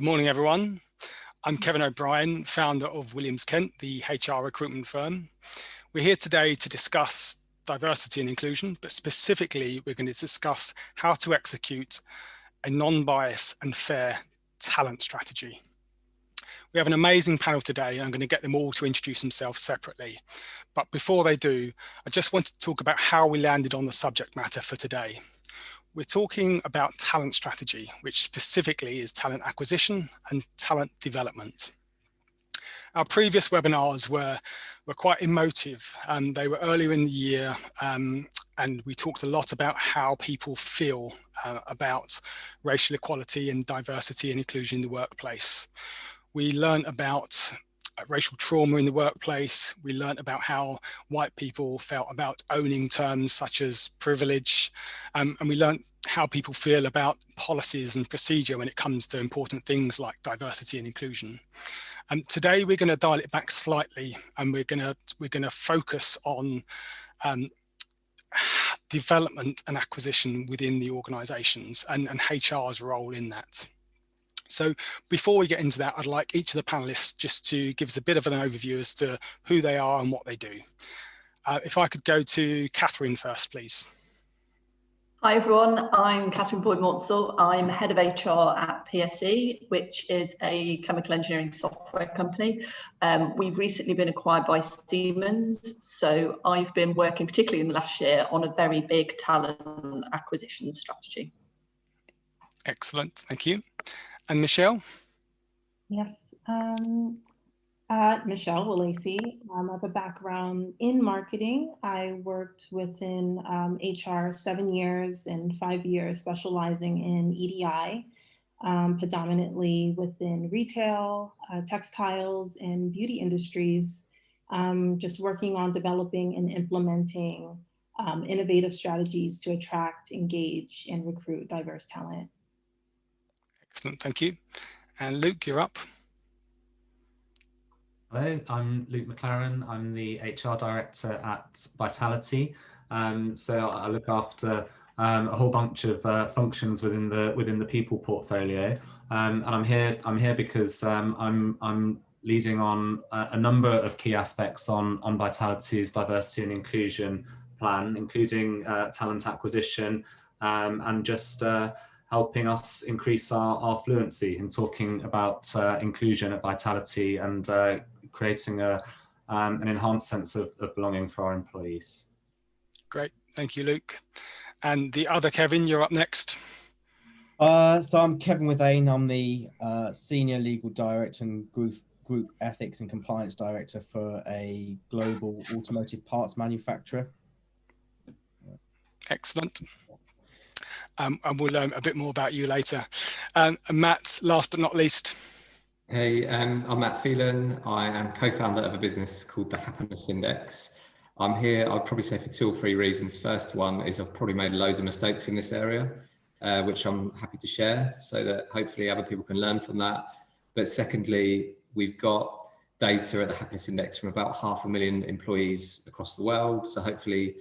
Good morning, everyone. I'm Kevin O'Brien, founder of Williams Kent, the HR recruitment firm. We're here today to discuss diversity and inclusion, but specifically, we're going to discuss how to execute a non-biased and fair talent strategy. We have an amazing panel today, and I'm going to get them all to introduce themselves separately. But before they do, I just want to talk about how we landed on the subject matter for today. We're talking about talent strategy, which specifically is talent acquisition and talent development. Our previous webinars were quite emotive. They were earlier in the year, and we talked a lot about how people feel about racial equality and diversity and inclusion in the workplace. We learned about racial trauma in the workplace. We learned about how white people felt about owning terms such as privilege. And we learned how people feel about policies and procedure when it comes to important things like diversity and inclusion. Today, we're going to dial it back slightly, and we're going to focus on development and acquisition within the organizations and HR's role in that. So before we get into that, I'd like each of the panelists just to give us a bit of an overview as to who they are and what they do. If I could go to Catherine first, please. Hi everyone, I'm Catherine Boyd-Maunsell. I'm head of HR at PSE, which is a chemical engineering software company. We've recently been acquired by Siemens, so I've been working particularly in the last year on a very big talent acquisition strategy. Excellent, thank you. And Michelle? Yes, Michelle Willacy. I have a background in marketing. I worked within HR 7 years and 5 years specializing in EDI, predominantly within retail, textiles, and beauty industries, just working on developing and implementing innovative strategies to attract, engage, and recruit diverse talent. Excellent, thank you. And Luke, you're up. Hello, I'm Luke McClaran. I'm the HR director at Vitality. So I look after a whole bunch of functions within the people portfolio, and I'm here because I'm leading on a number of key aspects on Vitality's diversity and inclusion plan, including talent acquisition and just helping us increase our fluency in talking about inclusion at Vitality and creating an enhanced sense of belonging for our employees. Great, thank you, Luke. And the other Kevin, you're up next. So I'm Kevin Withane. I'm the Senior Legal Director and Group Ethics and Compliance Director for a global automotive parts manufacturer. Excellent. And we'll learn a bit more about you later. And Matt, last but not least. Hey, I'm Matt Phelan. I am co-founder of a business called the Happiness Index. I'm here, I'd probably say, for 2 or 3 reasons. First one is I've probably made loads of mistakes in this area, which I'm happy to share so that hopefully other people can learn from that. But secondly, we've got data at the Happiness Index from about 500,000 employees across the world. So hopefully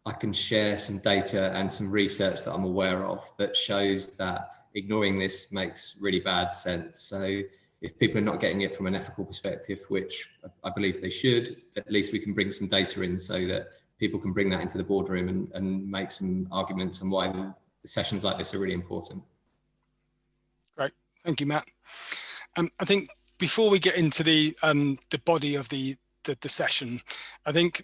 I can share some data and some research that I'm aware of that shows that ignoring this makes really bad sense. So if people are not getting it from an ethical perspective, which I believe they should, at least we can bring some data in so that people can bring that into the boardroom and make some arguments on why the sessions like this are really important. Great, thank you, Matt. I think before we get into the body of the session, I think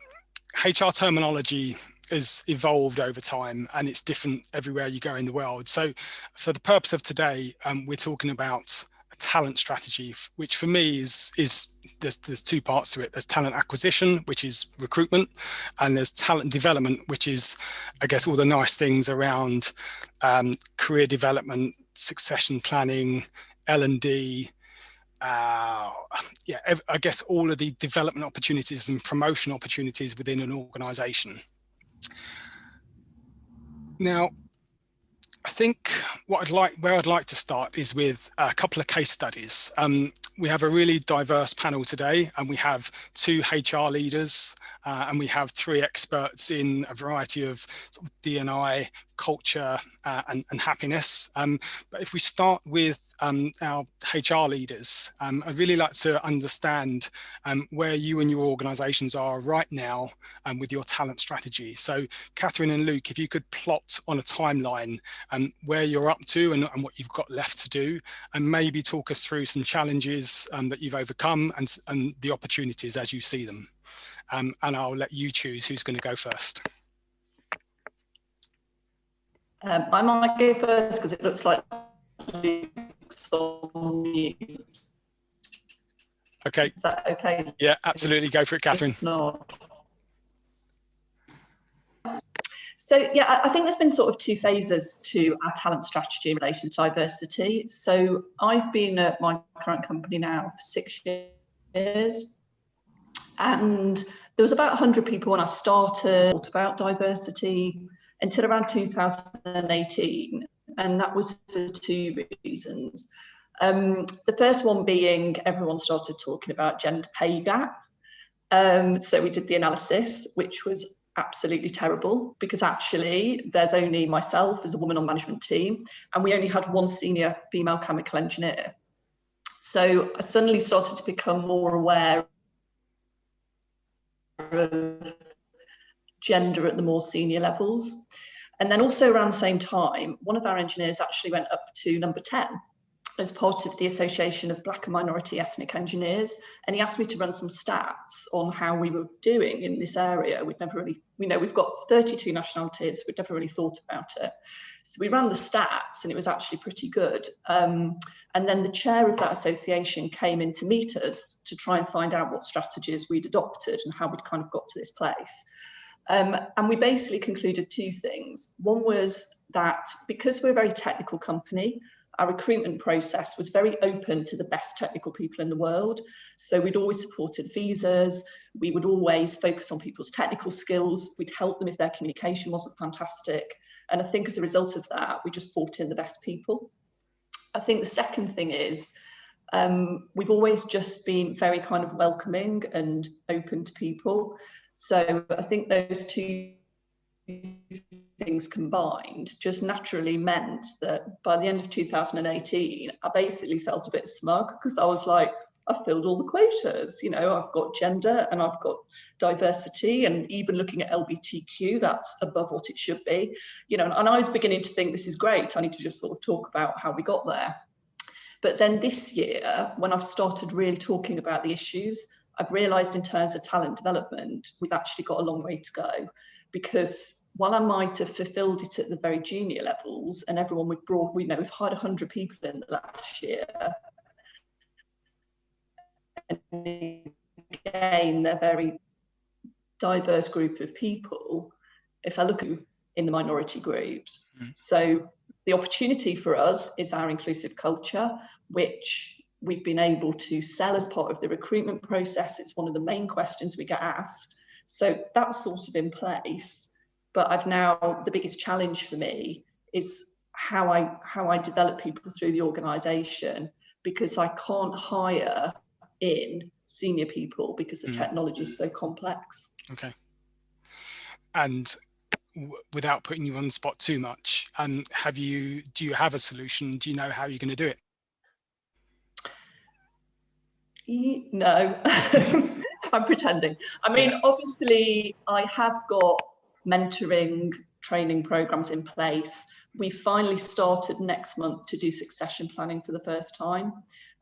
HR terminology has evolved over time and it's different everywhere you go in the world. So for the purpose of today, we're talking about a talent strategy, which for me is there's 2 parts to it. There's talent acquisition, which is recruitment, and there's talent development, which is, I guess, all the nice things around career development, succession planning, L&D, yeah, I guess all of the development opportunities and promotion opportunities within an organization. Now, I think where I'd like to start is with a couple of case studies. We have a really diverse panel today, and we have 2 HR leaders and we have 3 experts in a variety of sort of D&I, culture, and happiness. But if we start with our HR leaders, I'd really like to understand where you and your organisations are right now with your talent strategy. So Catherine and Luke, if you could plot on a timeline where you're up to and what you've got left to do, and maybe talk us through some challenges that you've overcome and the opportunities as you see them. And I'll let you choose who's going to go first. I might go first because it looks like Luke's on mute. Okay. Is that okay? Yeah, absolutely. Go for it, Catherine. If not. So yeah, I think there's been sort of 2 phases to our talent strategy in relation to diversity. So I've been at my current company now for 6 years. And there was about 100 people when I started about diversity until around 2018. And that was for 2 reasons. The first one being everyone started talking about gender pay gap. So we did the analysis, which was absolutely terrible because actually there's only myself as a woman on management team and we only had 1 senior female chemical engineer. So I suddenly started to become more aware of gender at the more senior levels. And then also around the same time, one of our engineers actually went up to number 10 as part of the Association of Black and Minority Ethnic Engineers. And he asked me to run some stats on how we were doing in this area. We'd never really, we've got 32 nationalities, we'd never really thought about it. So we ran the stats and it was actually pretty good. And then the chair of that association came in to meet us to try and find out what strategies we'd adopted and how we'd kind of got to this place. And we basically concluded 2 things. One was that because we're a very technical company, our recruitment process was very open to the best technical people in the world. So we'd always supported visas. We would always focus on people's technical skills. We'd help them if their communication wasn't fantastic. And I think as a result of that, we just brought in the best people. I think the second thing is we've always just been very kind of welcoming and open to people. So I think those 2 things combined just naturally meant that by the end of 2018, I basically felt a bit smug because I was like, I've filled all the quotas, I've got gender and I've got diversity, and even looking at LGBTQ, that's above what it should be, and I was beginning to think this is great. I need to just sort of talk about how we got there. But then this year, when I've started really talking about the issues, I've realised in terms of talent development, we've actually got a long way to go. Because while I might have fulfilled it at the very junior levels and everyone we've brought, we've hired 100 people in the last year. And again, they're a very diverse group of people. If I look in the minority groups, so the opportunity for us is our inclusive culture, which we've been able to sell as part of the recruitment process. It's one of the main questions we get asked. So that's sort of in place, but the biggest challenge for me is how I develop people through the organisation, because I can't hire in senior people because the technology is so complex. Okay. And without putting you on the spot too much, do you have a solution? Do you know how you're going to do it? No. I'm pretending. I mean, obviously, I have got mentoring training programs in place. We finally started next month to do succession planning for the first time.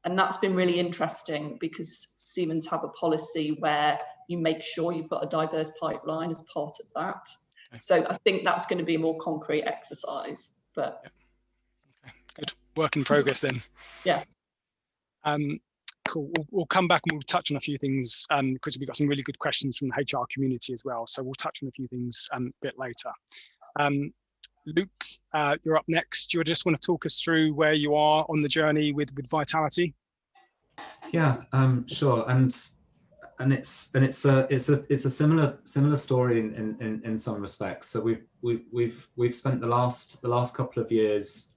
And that's been really interesting because Siemens have a policy where you make sure you've got a diverse pipeline as part of that. Okay. So I think that's going to be a more concrete exercise. But okay. Good. Work in progress then. Yeah. Cool. We'll come back and we'll touch on a few things because we've got some really good questions from the HR community as well. So we'll touch on a few things a bit later. Luke, you're up next. Do you just want to talk us through where you are on the journey with Vitality? Yeah, sure. And it's a similar story in some respects. So we've spent the last couple of years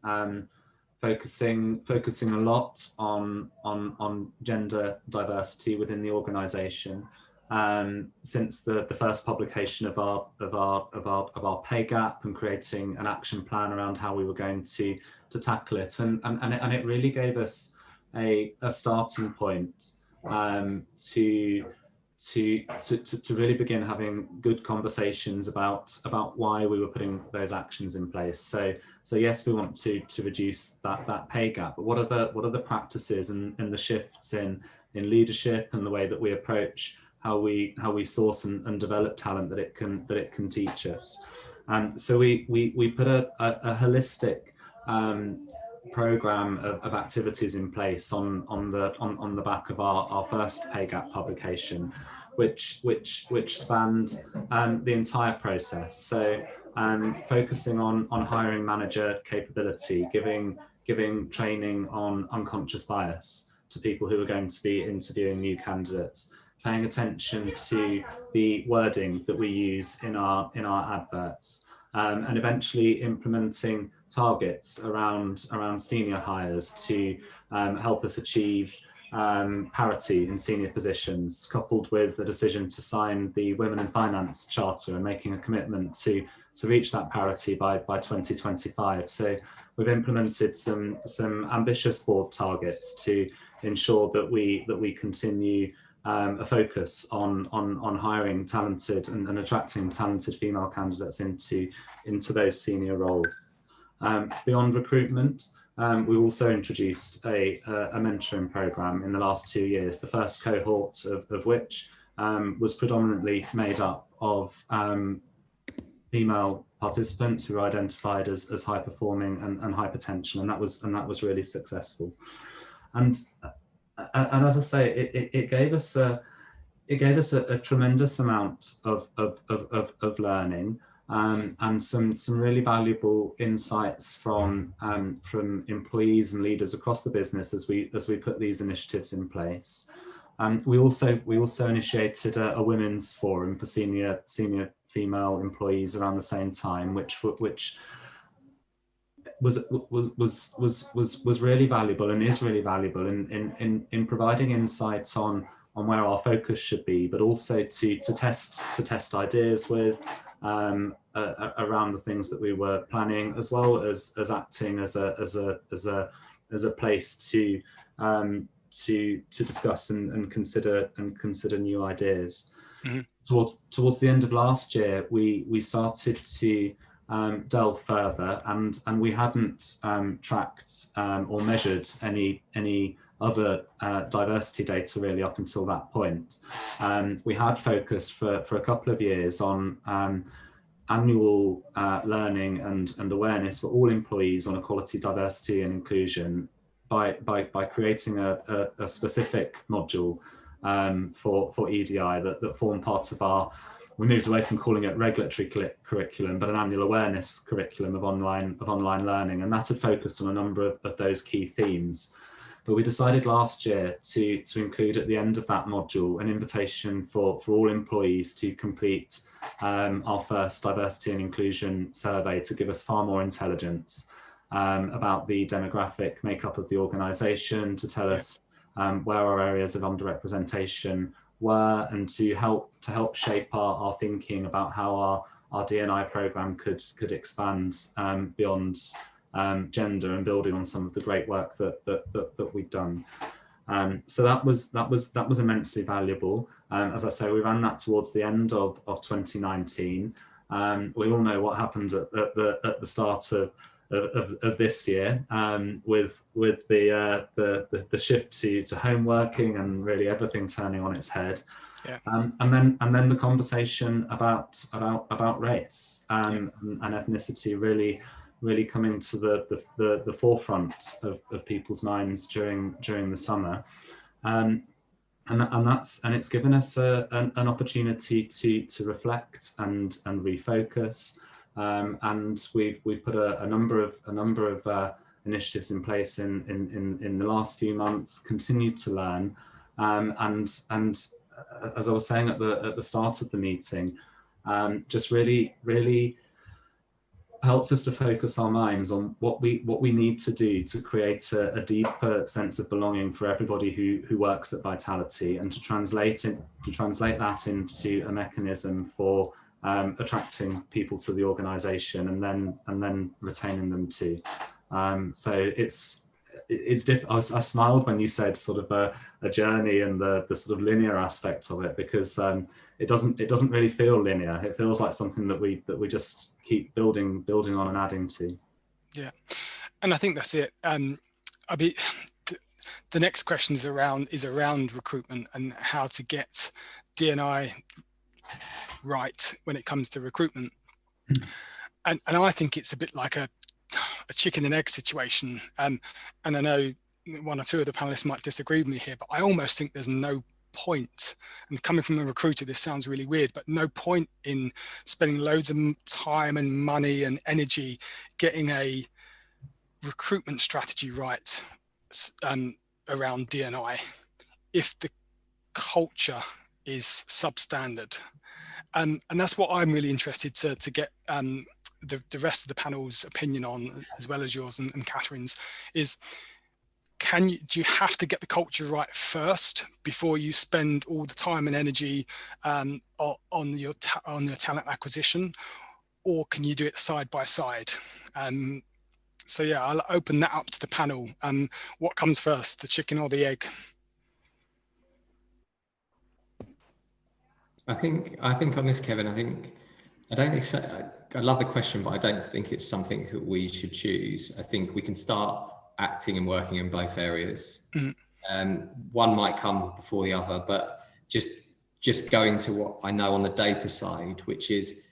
focusing a lot on gender diversity within the organisation. since the first publication of our pay gap and creating an action plan around how we were going to tackle it, and it really gave us a starting point to really begin having good conversations about why we were putting those actions in place. So yes, we want to reduce that pay gap, but what are the practices and the shifts in leadership and the way that we approach how we source and develop talent that it can teach us. So we put a holistic program of activities in place on the back of our first pay gap publication, which spanned the entire process. So focusing on hiring manager capability, giving training on unconscious bias to people who are going to be interviewing new candidates, paying attention to the wording that we use in our adverts, and eventually implementing targets around senior hires to help us achieve parity in senior positions, coupled with a decision to sign the Women in Finance Charter and making a commitment to reach that parity by 2025. So we've implemented some ambitious board targets to ensure that we continue a focus on hiring talented and attracting talented female candidates into those senior roles. Beyond recruitment, we also introduced a mentoring program in the last 2 years, the first cohort of which was predominantly made up of female participants who were identified as high performing and high potential, and that was really successful. And as I say, it gave us a tremendous amount of learning, and some really valuable insights from employees and leaders across the business as we put these initiatives in place. We also initiated a women's forum for senior female employees around the same time, which was really valuable and is really valuable in providing insights on where our focus should be, but also to test ideas with around the things that we were planning, as well as acting as a place to discuss and consider new ideas. Mm-hmm. Towards the end of last year, we started to delve further, and we hadn't tracked or measured any other diversity data really up until that point. We had focused for a couple of years on annual learning and awareness for all employees on equality, diversity and inclusion by creating a specific module for EDI that formed part of our. We moved away from calling it regulatory curriculum, but an annual awareness curriculum of online learning, and that had focused on a number of those key themes. But we decided last year to include at the end of that module an invitation for all employees to complete our first diversity and inclusion survey to give us far more intelligence about the demographic makeup of the organisation, to tell us where our areas of underrepresentation were, and to help shape our thinking about how our D&I programme could expand beyond gender, and building on some of the great work that we've done. So that was immensely valuable. As I say, we ran that towards the end of 2019. We all know what happened at the start of this year, with the shift to home working and really everything turning on its head. Yeah. And then the conversation about race and ethnicity really coming to the forefront of people's minds during the summer, and it's given us an opportunity to reflect and refocus, and we've put a number of initiatives in place in the last few months, continued to learn, and as I was saying at the start of the meeting, just really helped us to focus our minds on what we need to do to create a deeper sense of belonging for everybody who works at Vitality, and to translate that into a mechanism for attracting people to the organisation and then retaining them too. So I smiled when you said sort of a journey and the sort of linear aspect of it, because it doesn't really feel linear. It feels like something that we just keep building on and adding to. Yeah, and I think that's it. The next question is around recruitment and how to get D&I right when it comes to recruitment. And I think it's a bit like a chicken and egg situation. And I know one or two of the panelists might disagree with me here, but I almost think there's no point, and coming from a recruiter, this sounds really weird, but no point in spending loads of time and money and energy getting a recruitment strategy right around D&I if the culture is substandard. And that's what I'm really interested to get the rest of the panel's opinion on, as well as yours and Catherine's, is do you have to get the culture right first before you spend all the time and energy on your talent acquisition, or can you do it side by side? So yeah, I'll open that up to the panel. What comes first, the chicken or the egg? I think on this, Kevin, I love the question, but I don't think it's something that we should choose. I think we can start acting and working in both areas. One might come before the other, but just going to what I know on the data side, which is,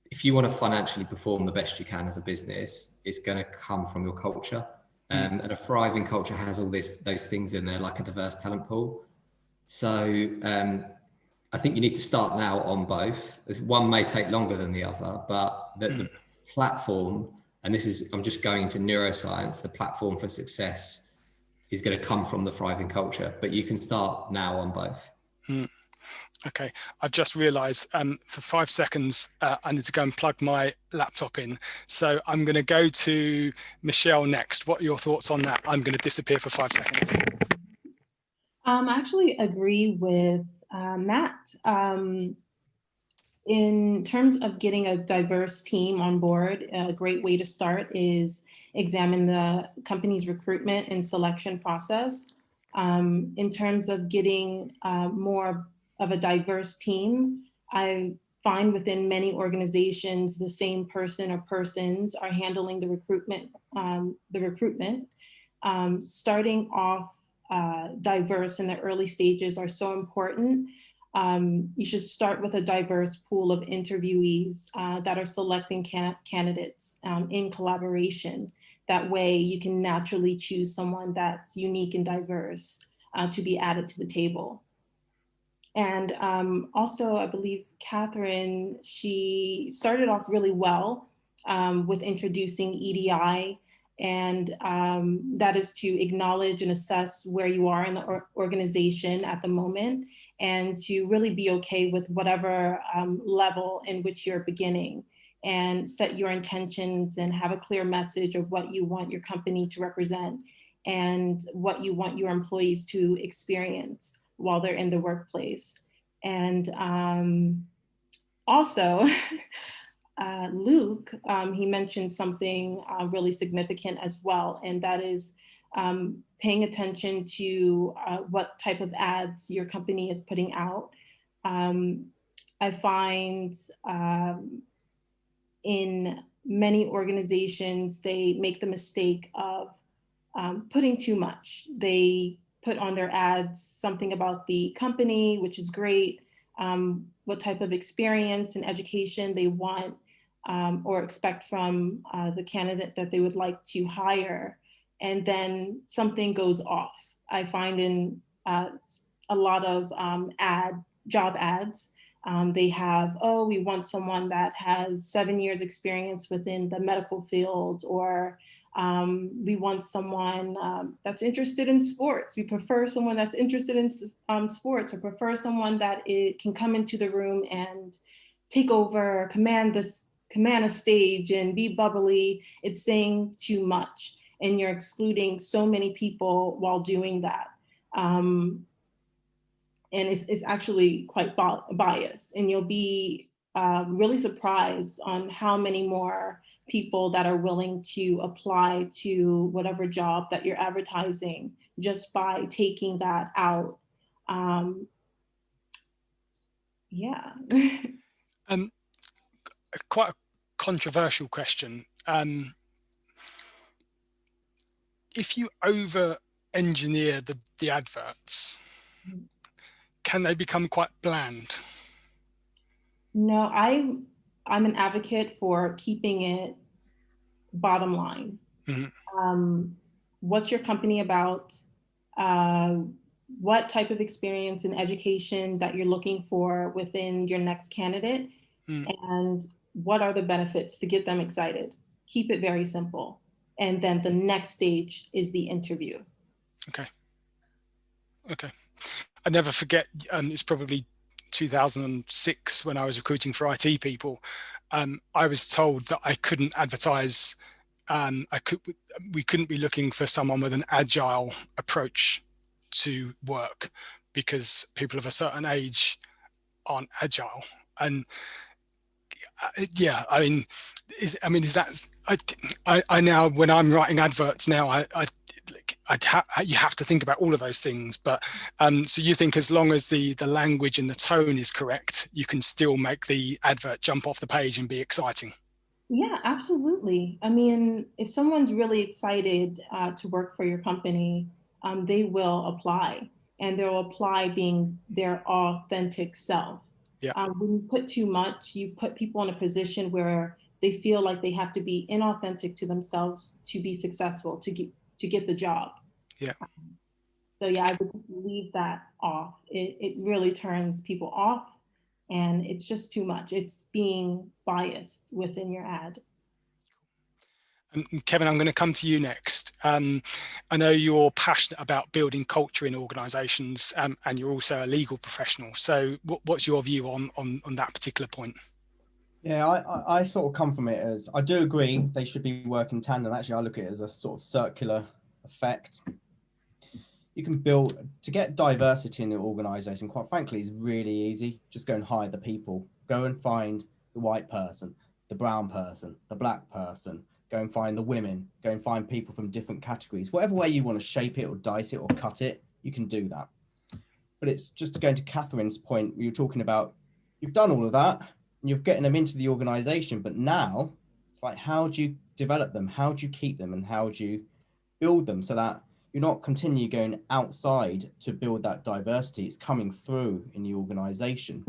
if you want to financially perform the best you can as a business, it's going to come from your culture. And a thriving culture has all those things in there, like a diverse talent pool. So I think you need to start now on both. One may take longer than the other, but the platform, and I'm just going into neuroscience, the platform for success is going to come from the thriving culture, but you can start now on both. Okay, I've just realised for 5 seconds I need to go and plug my laptop in. So I'm going to go to Michelle next. What are your thoughts on that? I'm going to disappear for 5 seconds. I actually agree with Matt. In terms of getting a diverse team on board, a great way to start is examine the company's recruitment and selection process. In terms of getting more of a diverse team, I find within many organizations, the same person or persons are handling the recruitment. Starting off diverse in the early stages are so important. You should start with a diverse pool of interviewees that are selecting candidates in collaboration. That way you can naturally choose someone that's unique and diverse to be added to the table. And also, I believe Catherine, she started off really well with introducing EDI, and that is to acknowledge and assess where you are in the organization at the moment, and to really be okay with whatever level in which you're beginning, and set your intentions and have a clear message of what you want your company to represent and what you want your employees to experience while they're in the workplace. And also, Luke, he mentioned something really significant as well, and that is paying attention to what type of ads your company is putting out. I find in many organizations, they make the mistake of putting too much. They put on their ads something about the company, which is great, what type of experience and education they want or expect from the candidate that they would like to hire, and then something goes off. I find in a lot of job ads, they have, oh, we want someone that has 7 years experience within the medical field, or we want someone that's interested in sports. We prefer someone that's interested in sports, or prefer someone that can come into the room and take over, command command a stage and be bubbly, it's saying too much. And you're excluding so many people while doing that. And it's actually quite biased. And you'll be really surprised on how many more people that are willing to apply to whatever job that you're advertising just by taking that out. Yeah. Quite a controversial question. If you over-engineer the adverts, can they become quite bland? No, I'm an advocate for keeping it bottom line. Mm-hmm. What's your company about? What type of experience and education that you're looking for within your next candidate? And what are the benefits to get them excited? Keep it very simple. And then the next stage is the interview. Okay. I never forget, it's probably 2006 when I was recruiting for IT people. I was told that I couldn't advertise, we couldn't be looking for someone with an agile approach to work because people of a certain age aren't agile. And yeah, is that, I now, when I'm writing adverts now, you have to think about all of those things. But so you think as long as the language and the tone is correct, you can still make the advert jump off the page and be exciting? Yeah, absolutely. I mean, if someone's really excited to work for your company, they will apply, and they'll apply being their authentic self. Yeah. When you put too much, you put people in a position where they feel like they have to be inauthentic to themselves to be successful, to get the job. Yeah. So yeah, I would leave that off. It really turns people off, and it's just too much. It's being biased within your ad. Kevin, I'm going to come to you next. I know you're passionate about building culture in organisations, and you're also a legal professional. So what's your view on that particular point? Yeah, I sort of come from it as, I do agree they should be working tandem. Actually, I look at it as a sort of circular effect. You can build, to get diversity in the organisation, quite frankly, is really easy. Just go and hire the people. Go and find the white person, the brown person, the black person. Go and find the women, go and find people from different categories. Whatever way you want to shape it or dice it or cut it, you can do that. But it's just to go into Catherine's point, we were talking about, you've done all of that and you're getting them into the organization, but now it's like, how do you develop them? How do you keep them? And how do you build them so that you're not continue going outside to build that diversity? It's coming through in the organization.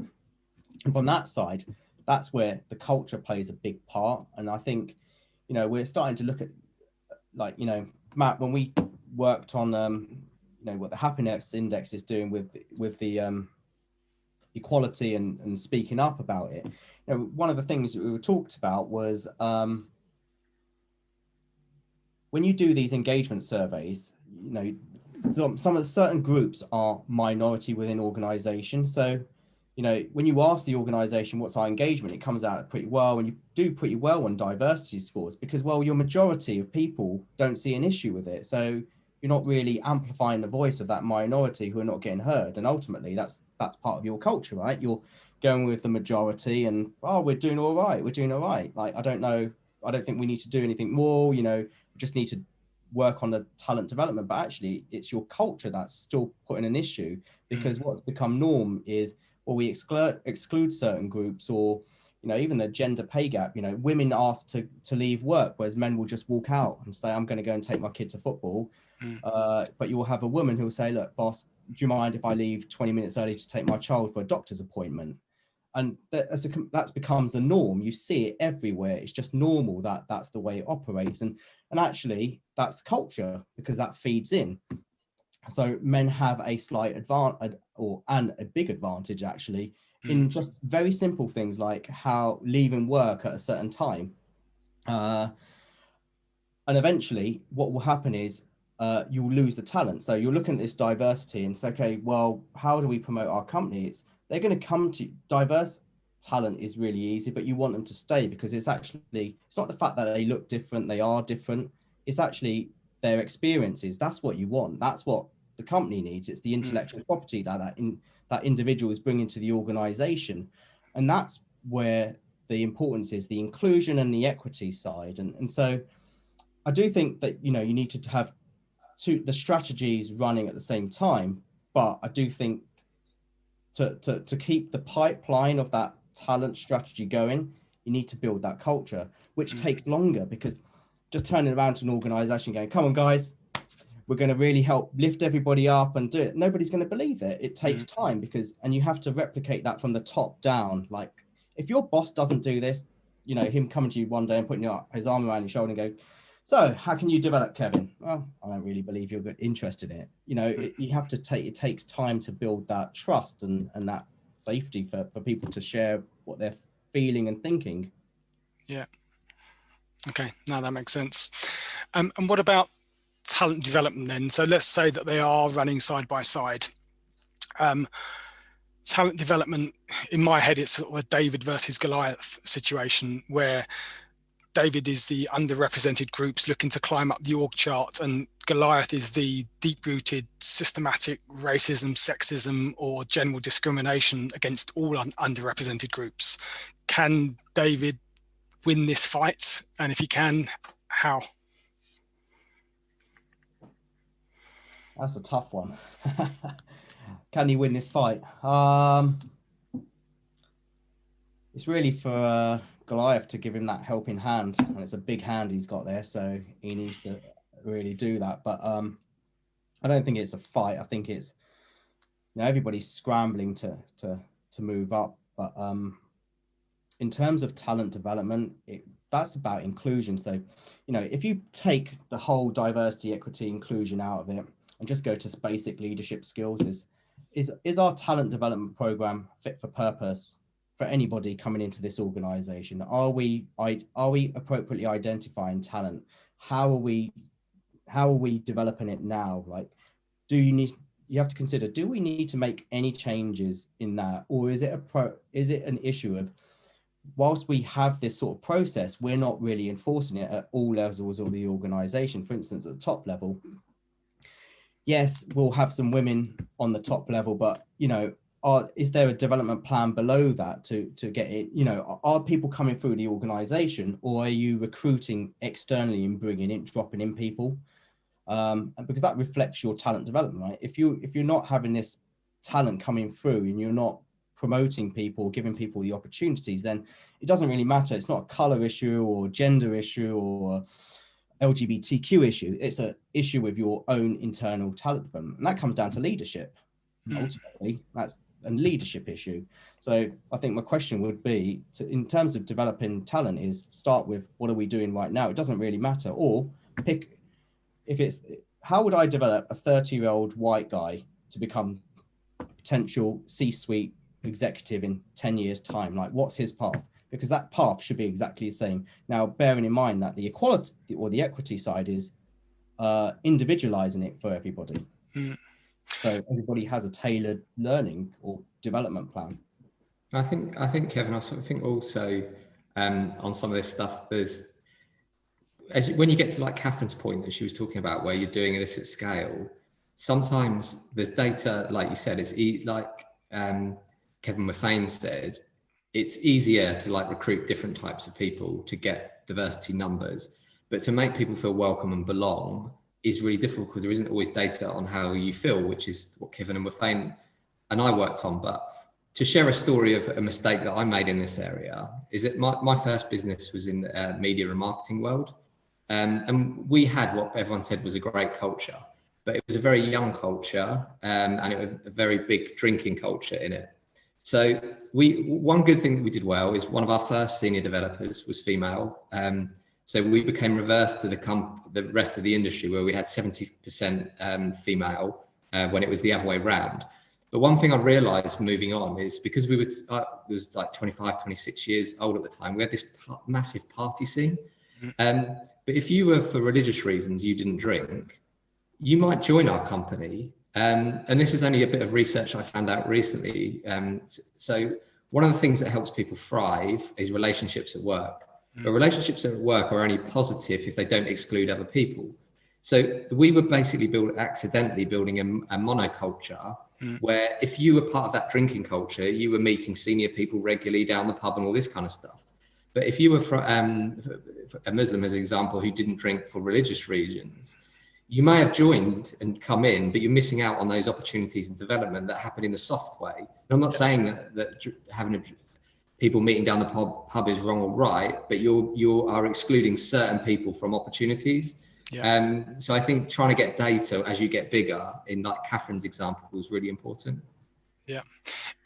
And from that side, that's where the culture plays a big part. And I think, you know, we're starting to look at, like, you know, Matt, when we worked on, you know, what the happiness index is doing with the equality and speaking up about it. You know, one of the things that we were talked about was when you do these engagement surveys, you know, some of the certain groups are minority within organizations. So, you know, when you ask the organization what's our engagement, it comes out pretty well, and you do pretty well on diversity scores because, well, your majority of people don't see an issue with it. So you're not really amplifying the voice of that minority who are not getting heard. And ultimately that's part of your culture, right? You're going with the majority and, oh, we're doing all right. We're doing all right. Like, I don't think we need to do anything more, you know, we just need to work on the talent development. But actually it's your culture that's still putting an issue, because what's become norm is, or we exclude certain groups, or, you know, even the gender pay gap, you know, women asked to leave work, whereas men will just walk out and say, I'm going to go and take my kid to football. But you will have a woman who will say, look, boss, do you mind if I leave 20 minutes early to take my child for a doctor's appointment? And that becomes the norm. You see it everywhere. It's just normal that's the way it operates. And actually that's culture, because that feeds in. So men have a slight advantage, and a big advantage actually, in just very simple things like how leaving work at a certain time. And eventually what will happen is you will lose the talent. So you're looking at this diversity and say, okay, well, how do we promote our company? They're going to come to diverse. talent is really easy, but you want them to stay because it's not the fact that they look different, they are different. It's actually their experiences. That's what you want. That's what the company needs. It's the intellectual property that individual is bringing to the organization. And that's where the importance is, the inclusion and the equity side. And so I do think that, you need to have the strategies running at the same time, but I do think to keep the pipeline of that talent strategy going, you need to build that culture, which takes longer, because just turning around to an organization going, come on guys, we're going to really help lift everybody up and do it, nobody's going to believe it. It takes time, and you have to replicate that from the top down. Like, if your boss doesn't do this, him coming to you one day and putting his arm around your shoulder and go, so how can you develop, Kevin? Well, I don't really believe you're interested in it. You have to it takes time to build that trust and that safety for people to share what they're feeling and thinking. Yeah. Okay, now that makes sense. And what about talent development then? So let's say that they are running side by side. Talent development, in my head, it's sort of a David versus Goliath situation, where David is the underrepresented groups looking to climb up the org chart, and Goliath is the deep-rooted systematic racism, sexism, or general discrimination against all underrepresented groups. Can David win this fight? And if he can, how? That's a tough one. Can he win this fight? It's really for Goliath to give him that helping hand, and it's a big hand he's got there, so he needs to really do that. But I don't think it's a fight. I think it's, everybody's scrambling to move up. But in terms of talent development, that's about inclusion. So, if you take the whole diversity, equity, inclusion out of it and just go to basic leadership skills, is our talent development program fit for purpose for anybody coming into this organization? Are we appropriately identifying talent? How are we developing it now? Like, you have to consider, do we need to make any changes in that? Or is it an issue of, whilst we have this sort of process, we're not really enforcing it at all levels of the organization? For instance, at the top level, yes, we'll have some women on the top level, but, is there a development plan below that to get it? Are people coming through the organization, or are you recruiting externally and dropping in people? Because that reflects your talent development, right? If you're not having this talent coming through and you're not promoting people, giving people the opportunities, then it doesn't really matter. It's not a color issue or gender issue or LGBTQ issue. It's an issue with your own internal talent development, and that comes down to leadership. Ultimately, that's a leadership issue. So I think my question would be, in terms of developing talent, is start with, what are we doing right now? It doesn't really matter. Or pick, how would I develop a 30-year-old white guy to become a potential C-suite executive in 10 years time? Like, what's his path? Because that path should be exactly the same. Now, bearing in mind that the equality or the equity side is individualizing it for everybody. So everybody has a tailored learning or development plan. I think Kevin, I sort of think also on some of this stuff, when you get to like Catherine's point that she was talking about, where you're doing this at scale, sometimes there's data, like you said, it's like Kevin Withane said, it's easier to like recruit different types of people to get diversity numbers, but to make people feel welcome and belong is really difficult, because there isn't always data on how you feel, which is what Kevin and Withane and I worked on. But to share a story of a mistake that I made in this area is that my first business was in the media and marketing world. And we had what everyone said was a great culture, but it was a very young culture, and it was a very big drinking culture in it. So one good thing that we did well is one of our first senior developers was female. So we became reverse to the rest of the industry, where we had 70% female when it was the other way around. But one thing I realized moving on is, because we were, was like 25, 26 years old at the time, we had this massive party scene. But if you were, for religious reasons, you didn't drink, you might join our company. And this is only a bit of research I found out recently. So one of the things that helps people thrive is relationships at work. But relationships at work are only positive if they don't exclude other people. So we were basically accidentally building a monoculture where if you were part of that drinking culture, you were meeting senior people regularly down the pub and all this kind of stuff. But if you were for a Muslim, as an example, who didn't drink for religious reasons, you may have joined and come in, but you're missing out on those opportunities and development that happen in the soft way. And I'm not saying that having people meeting down the pub is wrong or right, but you are excluding certain people from opportunities. Yeah. So I think trying to get data as you get bigger, in like Catherine's example, was really important. Yeah,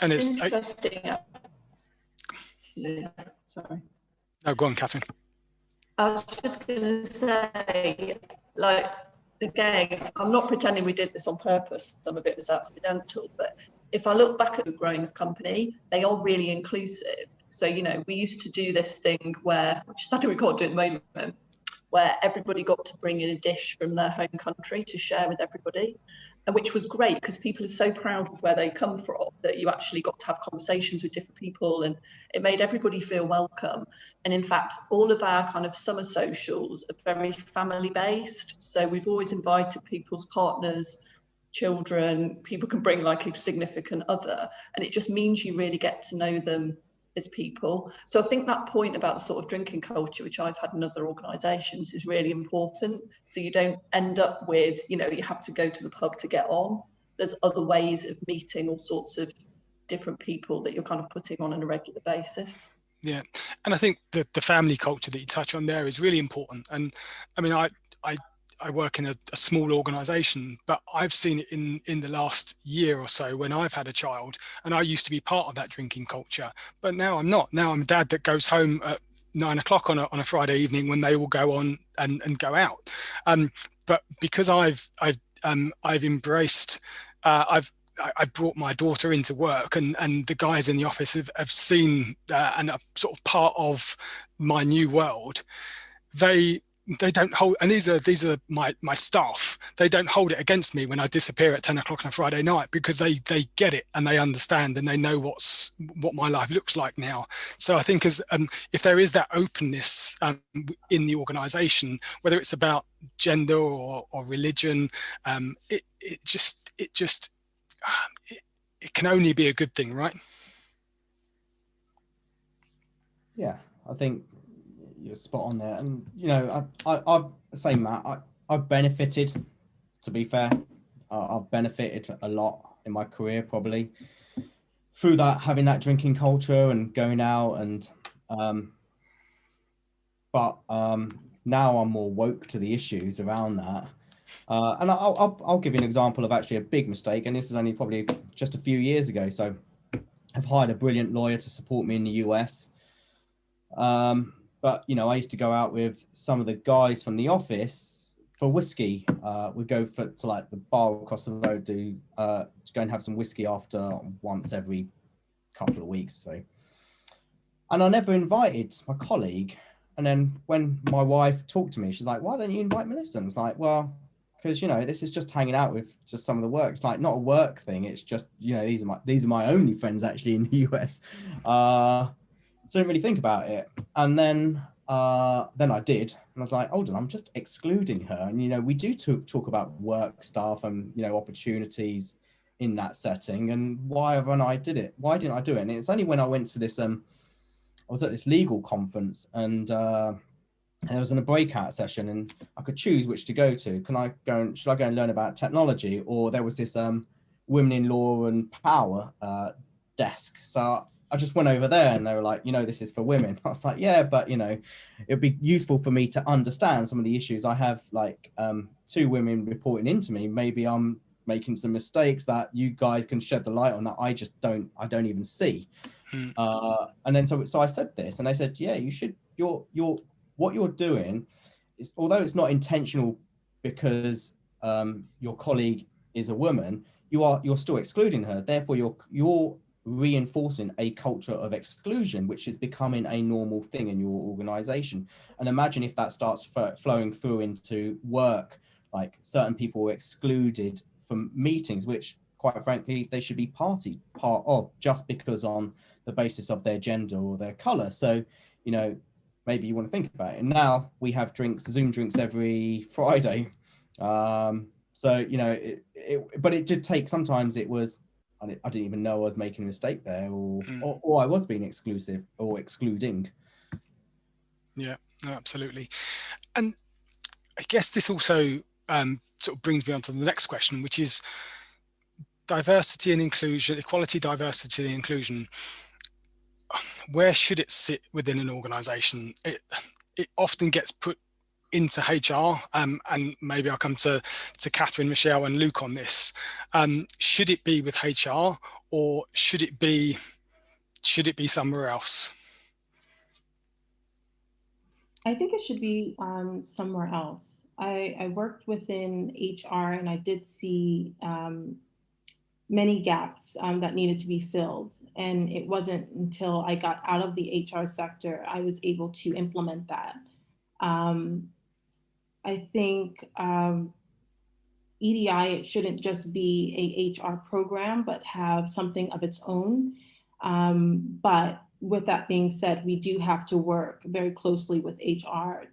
and it's interesting. Sorry. No, go on, Catherine. I was just going to say, like, again, I'm not pretending we did this on purpose. Some of it was accidental, but if I look back at the growing company, they are really inclusive. So, you know, we used to do this thing where, which is something we can't do at the moment, where everybody got to bring in a dish from their home country to share with everybody, and which was great because people are so proud of where they come from that you actually got to have conversations with different people, and it made everybody feel welcome. And in fact, all of our kind of summer socials are very family based. So we've always invited people's partners, children, people can bring like a significant other, and it just means you really get to know them as people. So I think that point about the sort of drinking culture, which I've had in other organisations, is really important. So you don't end up with, you know, you have to go to the pub to get on. There's other ways of meeting all sorts of different people that you're kind of putting on a regular basis. Yeah, and I think the family culture that you touch on there is really important. And I mean, I work in a small organisation, but I've seen it in the last year or so when I've had a child, and I used to be part of that drinking culture, but now I'm not. Now I'm a dad that goes home at 9 o'clock on a Friday evening when they all go on and go out. But because I've embraced, I brought my daughter into work, and the guys in the office have seen and are sort of part of my new world. They don't hold, and these are my staff. They don't hold it against me when I disappear at 10 o'clock on a Friday night, because they get it and they understand and they know what my life looks like now. So I think if there is that openness in the organisation, whether it's about gender or religion, it can only be a good thing, right? Yeah, I think you're spot on there. And, you know, I say, Matt, I've benefited, to be fair. I've benefited a lot in my career, probably, through that, having that drinking culture and going out. And, but now I'm more woke to the issues around that. And I'll give you an example of actually a big mistake. And this was only probably just a few years ago. So I've hired a brilliant lawyer to support me in the US. But, you know, I used to go out with some of the guys from the office for whiskey. We'd go to like the bar across the road to go and have some whiskey after once every couple of weeks. So, and I never invited my colleague. And then when my wife talked to me, she's like, why don't you invite Melissa? And I was like, well, because, you know, this is just hanging out with just some of the work. It's like not a work thing. It's just, you know, these are my only friends actually in the US. So I didn't really think about it. And then I did. And I was like, hold on, I'm just excluding her. And, you know, we do talk about work stuff and, you know, opportunities in that setting. And why haven't I did it? Why didn't I do it? And it's only when I went to this, I was at this legal conference, and there was a breakout session, and I could choose which to go to. Should I go and learn about technology? Or there was this women in law and power desk. So I just went over there, and they were like, you know, this is for women. I was like, yeah, but, you know, it'd be useful for me to understand some of the issues. I have like 2 women reporting into me. Maybe I'm making some mistakes that you guys can shed the light on that I don't even see. And then so I said this, and they said, yeah, you should. What you're doing is, although it's not intentional because your colleague is a woman, you're still excluding her. Therefore, you're reinforcing a culture of exclusion, which is becoming a normal thing in your organization. And imagine if that starts flowing through into work, like certain people were excluded from meetings, which quite frankly they should be part of, just because on the basis of their gender or their color. So, you know, maybe you want to think about it. And now we have drinks, Zoom drinks every Friday. So, you know, but it did take, sometimes it was, I didn't even know I was making a mistake there, or I was being exclusive or excluding. Yeah, no, absolutely. And I guess this also sort of brings me on to the next question, which is diversity and inclusion, equality, diversity and inclusion. Where should it sit within an organization? It often gets put into HR, and maybe I'll come to Catherine, Michelle and Luke on this. Should it be with HR, or should it be somewhere else? I think it should be somewhere else. I worked within HR, and I did see many gaps that needed to be filled. And it wasn't until I got out of the HR sector I was able to implement that. I think EDI, it shouldn't just be a HR program, but have something of its own. But with that being said, we do have to work very closely with HR,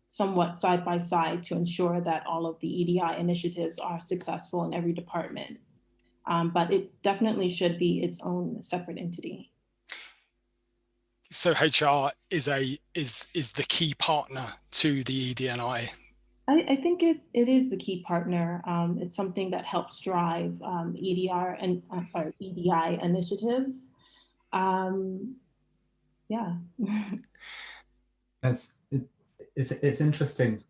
somewhat side by side, to ensure that all of the EDI initiatives are successful in every department. But it definitely should be its own separate entity. So HR is the key partner to the ED&I. I think it is the key partner. It's something that helps drive EDI initiatives. Yeah. It's interesting.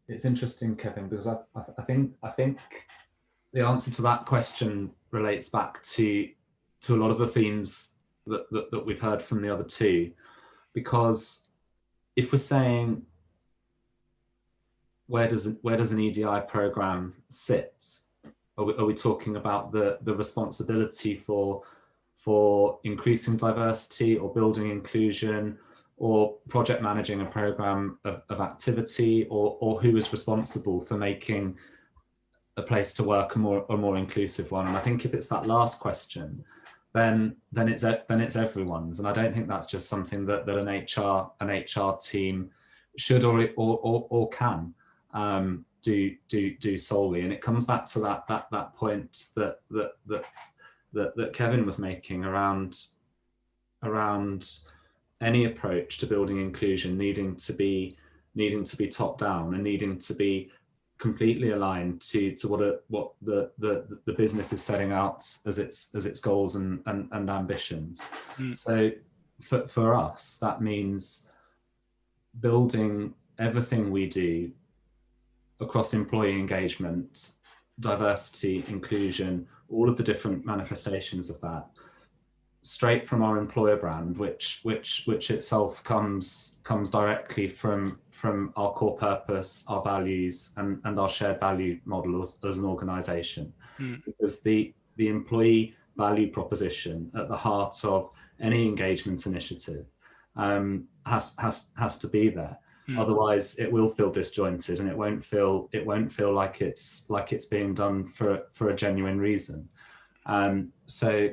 It's interesting, Kevin, because I think the answer to that question relates back to a lot of the themes that we've heard from the other two, because if we're saying where does an EDI program sit, are we talking about the responsibility for increasing diversity or building inclusion, or project managing a program of activity, or who is responsible for making a place to work a more inclusive one? And I think if it's that last question, then it's everyone's. And I don't think that's just something that an HR team should or can do solely. And it comes back to that point that Kevin was making around any approach to building inclusion needing to be top down and needing to be completely aligned to what the business is setting out as its goals and ambitions. So for us, that means building everything we do across employee engagement, diversity, inclusion, all of the different manifestations of that, straight from our employer brand, which itself comes directly from our core purpose, our values, and our shared value model as an organisation. Because the employee value proposition at the heart of any engagement initiative has to be there. Otherwise, it will feel disjointed, and it won't feel like it's being done for a genuine reason. So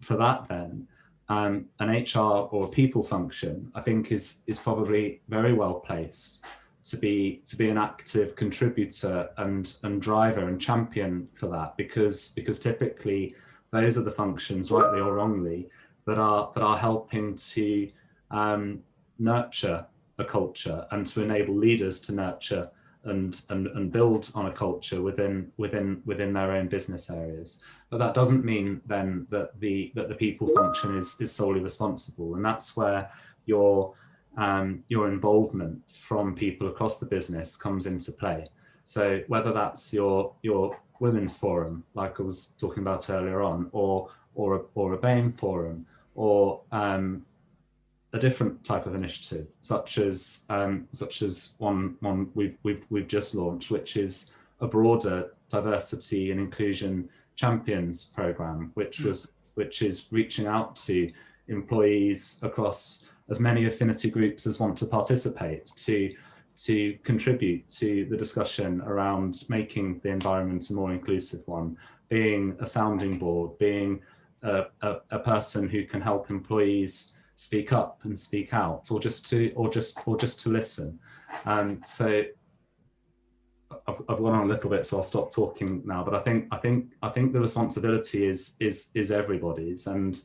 for that, then, an HR or a people function, I think, is probably very well placed to be an active contributor and driver and champion for that, because typically those are the functions, rightly or wrongly, that are helping to nurture a culture and to enable leaders to nurture and build on a culture within their own business areas. But that doesn't mean then that the people function is solely responsible, and that's where your involvement from people across the business comes into play. So whether that's your women's forum, like I was talking about earlier on, or a BAME forum, or a different type of initiative, such as one we've just launched, which is a broader diversity and inclusion champions program, which is reaching out to employees across as many affinity groups as want to participate to contribute to the discussion around making the environment a more inclusive one, being a sounding board, being a person who can help employees speak up and speak out, or just to listen. So I've gone on a little bit, so I'll stop talking now. But I think the responsibility is everybody's, and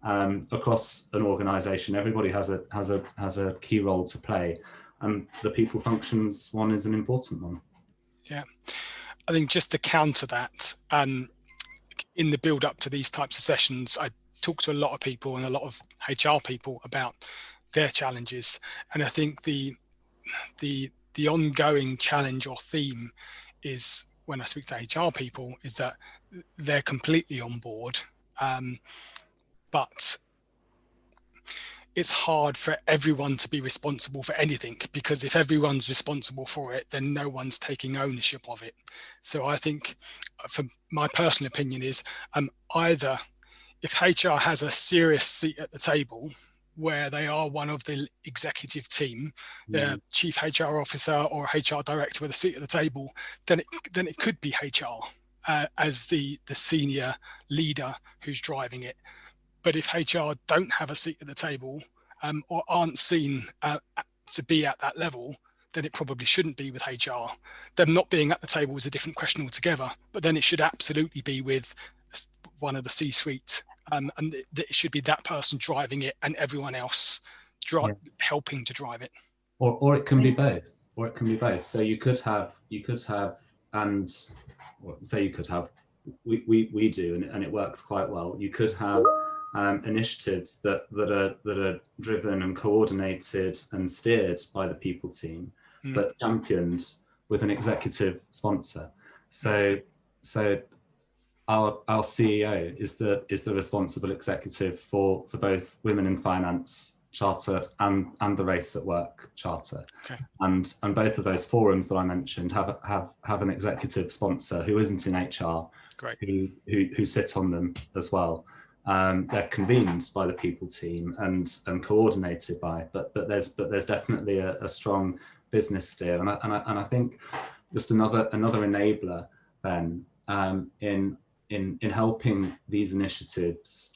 across an organisation, everybody has a key role to play, and the people functions one is an important one. Yeah, I think just to counter that, in the build up to these types of sessions, I talk to a lot of people and a lot of HR people about their challenges, and I think the ongoing challenge or theme is, when I speak to HR people, is that they're completely on board, but it's hard for everyone to be responsible for anything, because if everyone's responsible for it, then no one's taking ownership of it. So I think, for my personal opinion, is either if HR has a serious seat at the table where they are one of the executive team, their chief HR officer or HR director with a seat at the table, then it could be HR as the senior leader who's driving it. But if HR don't have a seat at the table or aren't seen to be at that level, then it probably shouldn't be with HR. Them not being at the table is a different question altogether, but then it should absolutely be with one of the C-suite, and it should be that person driving it and everyone else helping to drive it. Or it can be both. Or it can be both. So you could have, and say you could have, we do, and it works quite well. You could have initiatives that are driven and coordinated and steered by the people team, but championed with an executive sponsor. So our CEO is the responsible executive for both Women in Finance Charter and the Race at Work Charter. Okay. And both of those forums that I mentioned have an executive sponsor who isn't in HR, Great. who sit on them as well. They're convened by the people team and coordinated by, but there's definitely a strong business steer, and I think just another enabler then in helping these initiatives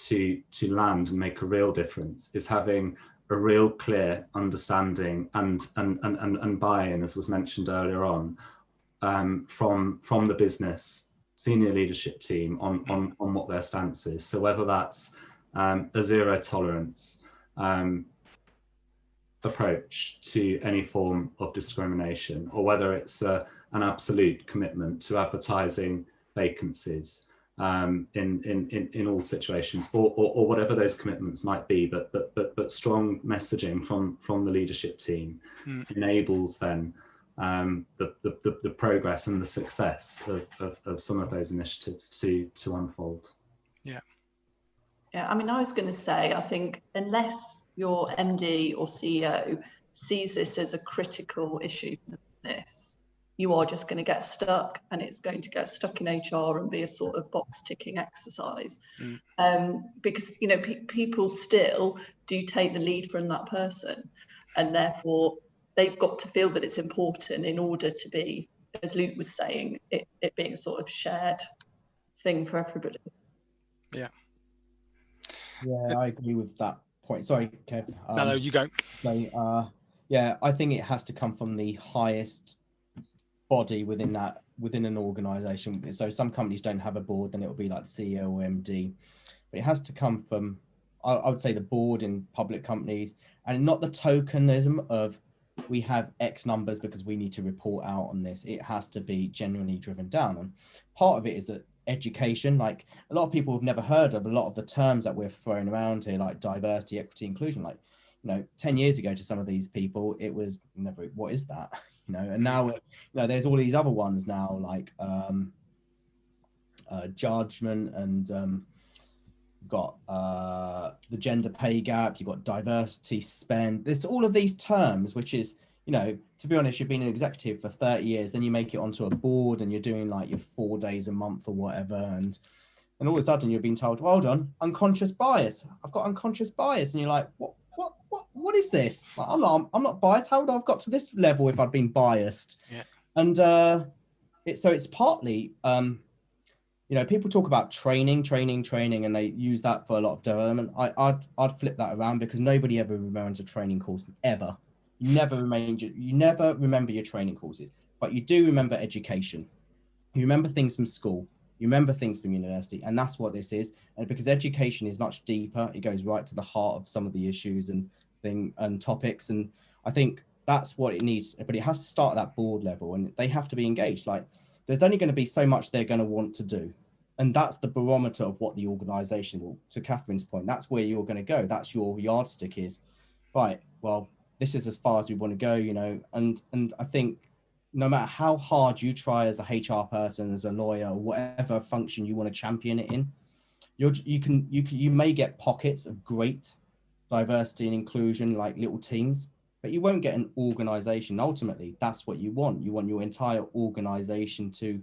to land and make a real difference is having a real clear understanding and buy-in, as was mentioned earlier on, from the business senior leadership team on what their stance is. So whether that's a zero tolerance approach to any form of discrimination, or whether it's an absolute commitment to advertising vacancies in all situations, or whatever those commitments might be, but strong messaging from the leadership team enables then the progress and the success of some of those initiatives to unfold. Yeah, I mean, I was going to say, I think unless your MD or CEO sees this as a critical issue for this, you are just going to get stuck, and it's going to get stuck in HR and be a sort of box ticking exercise. Because, you know, people still do take the lead from that person, and therefore they've got to feel that it's important in order to be, as Luke was saying, it being a sort of shared thing for everybody. Yeah, I agree with that point. Sorry, Kev. No, you go. So, yeah, I think it has to come from the highest body within an organisation. So some companies don't have a board, then it will be like the CEO or MD. But it has to come from, I would say, the board in public companies, and not the tokenism of we have X numbers because we need to report out on this. It has to be genuinely driven down. And part of it is that education, like a lot of people have never heard of a lot of the terms that we're throwing around here, like diversity, equity, inclusion. Like, you know, 10 years ago to some of these people, it was never, what is that? You know, and now, you know, there's all these other ones now, like judgment, and got the gender pay gap, you've got diversity spend. There's all of these terms, which is, you know, to be honest, you've been an executive for 30 years, then you make it onto a board and you're doing like your 4 days a month or whatever, and all of a sudden you're being told, well done, unconscious bias. I've got unconscious bias, and you're like, what is this? Like, I'm not biased. How would I have got to this level if I'd been biased? Yeah. And it's partly you know, people talk about training, and they use that for a lot of development. I'd flip that around, because nobody ever remembers a training course ever. You never remember your training courses, but you do remember education. You remember things from school. You remember things from university, and that's what this is. And because education is much deeper, it goes right to the heart of some of the issues and topics. And I think that's what it needs. But it has to start at that board level, and they have to be engaged. Like, there's only going to be so much they're going to want to do. And that's the barometer of what the organization will, to Catherine's point, that's where you're going to go. That's your yardstick is, right, well, this is as far as we want to go, you know. And I think no matter how hard you try as a HR person, as a lawyer, or whatever function you want to champion it in, you may get pockets of great diversity and inclusion, like little teams, but you won't get an organization. Ultimately, that's what you want. You want your entire organization to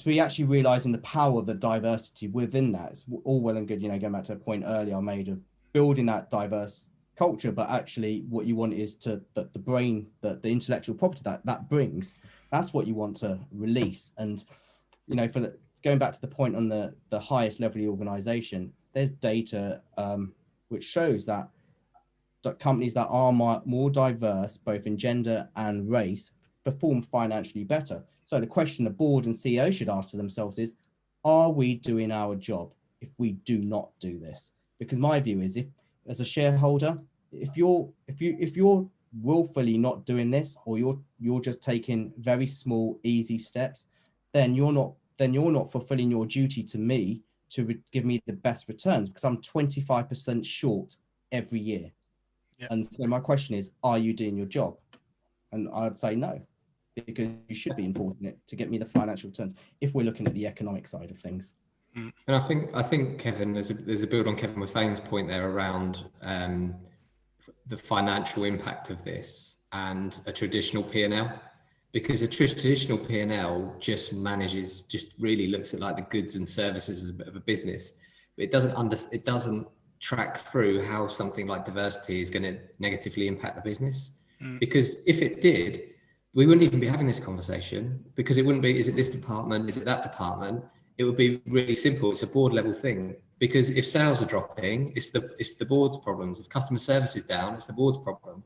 be actually realizing the power of the diversity within that. It's all well and good, you know, going back to a point earlier I made of building that diverse culture, but actually what you want is the brain, the intellectual property that brings, that's what you want to release. And, you know, going back to the point on the highest level of the organization, there's data which shows that companies that are more diverse, both in gender and race, perform financially better. So the question the board and CEO should ask to themselves is, are we doing our job if we do not do this? Because my view is, if as a shareholder, if you're willfully not doing this, or you're just taking very small, easy steps, then you're not fulfilling your duty to me to give me the best returns, because I'm 25% short every year. Yep. And so my question is, are you doing your job? And I'd say no, because you should be enforcing it to get me the financial returns if we're looking at the economic side of things. And I think Kevin, there's a build on Kevin Withane's point there around the financial impact of this and a traditional P&L, because a traditional P&L just really looks at like the goods and services of a business, but it doesn't track through how something like diversity is going to negatively impact the business. Because if it did, we wouldn't even be having this conversation, because it wouldn't be, is it this department, is it that department? It would be really simple. It's a board level thing, because if sales are dropping, it's the board's problems. If customer service is down, it's the board's problem.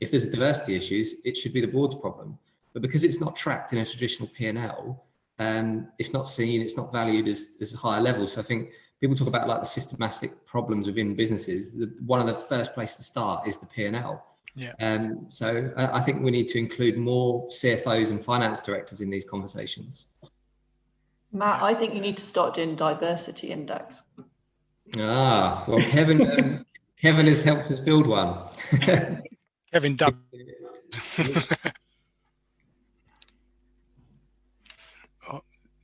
If there's diversity issues, it should be the board's problem. But because it's not tracked in a traditional P&L, it's not seen, it's not valued as a higher level. So I think people talk about like the systematic problems within businesses. One of the first place to start is the P&L. Yeah. So I think we need to include more CFOs and finance directors in these conversations. Matt, I think you need to start doing diversity index. Well, Kevin has helped us build one. Kevin done.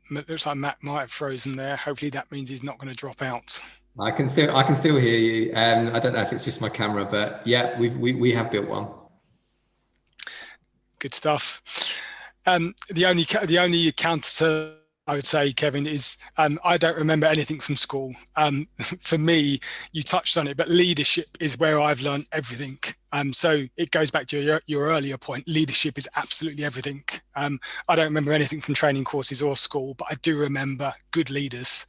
It looks like Matt might have frozen there. Hopefully that means he's not going to drop out. I can still hear you. I don't know if it's just my camera, but yeah, we have built one. Good stuff. The only counter I would say, Kevin, is I don't remember anything from school. For me, you touched on it, but leadership is where I've learned everything. So it goes back to your earlier point. Leadership is absolutely everything. I don't remember anything from training courses or school, but I do remember good leaders,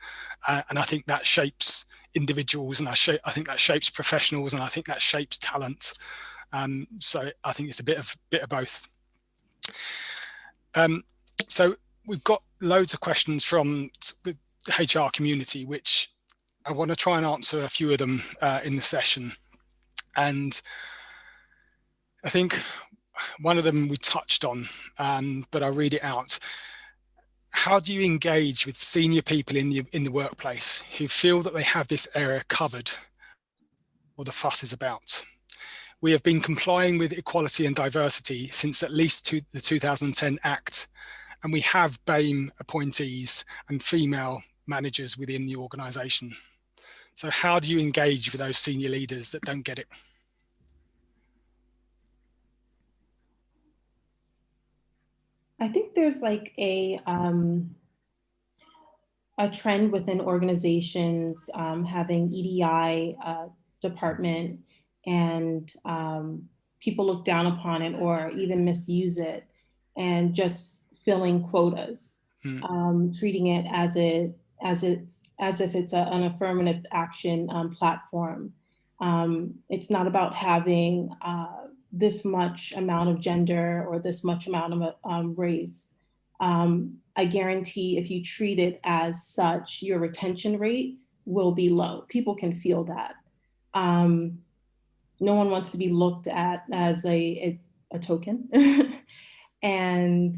and I think that shapes individuals, and I think that shapes professionals, and I think that shapes talent. So I think it's a bit of both. So we've got loads of questions from the HR community, which I want to try and answer a few of them in the session. And I think one of them we touched on, but I'll read it out. How do you engage with senior people in the workplace who feel that they have this area covered, or the fuss is about? We have been complying with equality and diversity since at least the 2010 Act, and we have BAME appointees and female managers within the organisation. So how do you engage with those senior leaders that don't get it? I think there's like a trend within organizations having EDI department, and people look down upon it or even misuse it and just filling quotas. treating it as if it's an affirmative action platform. It's not about having this much amount of gender or this much amount of race. I guarantee if you treat it as such, your retention rate will be low. People can feel that. No one wants to be looked at as a token. And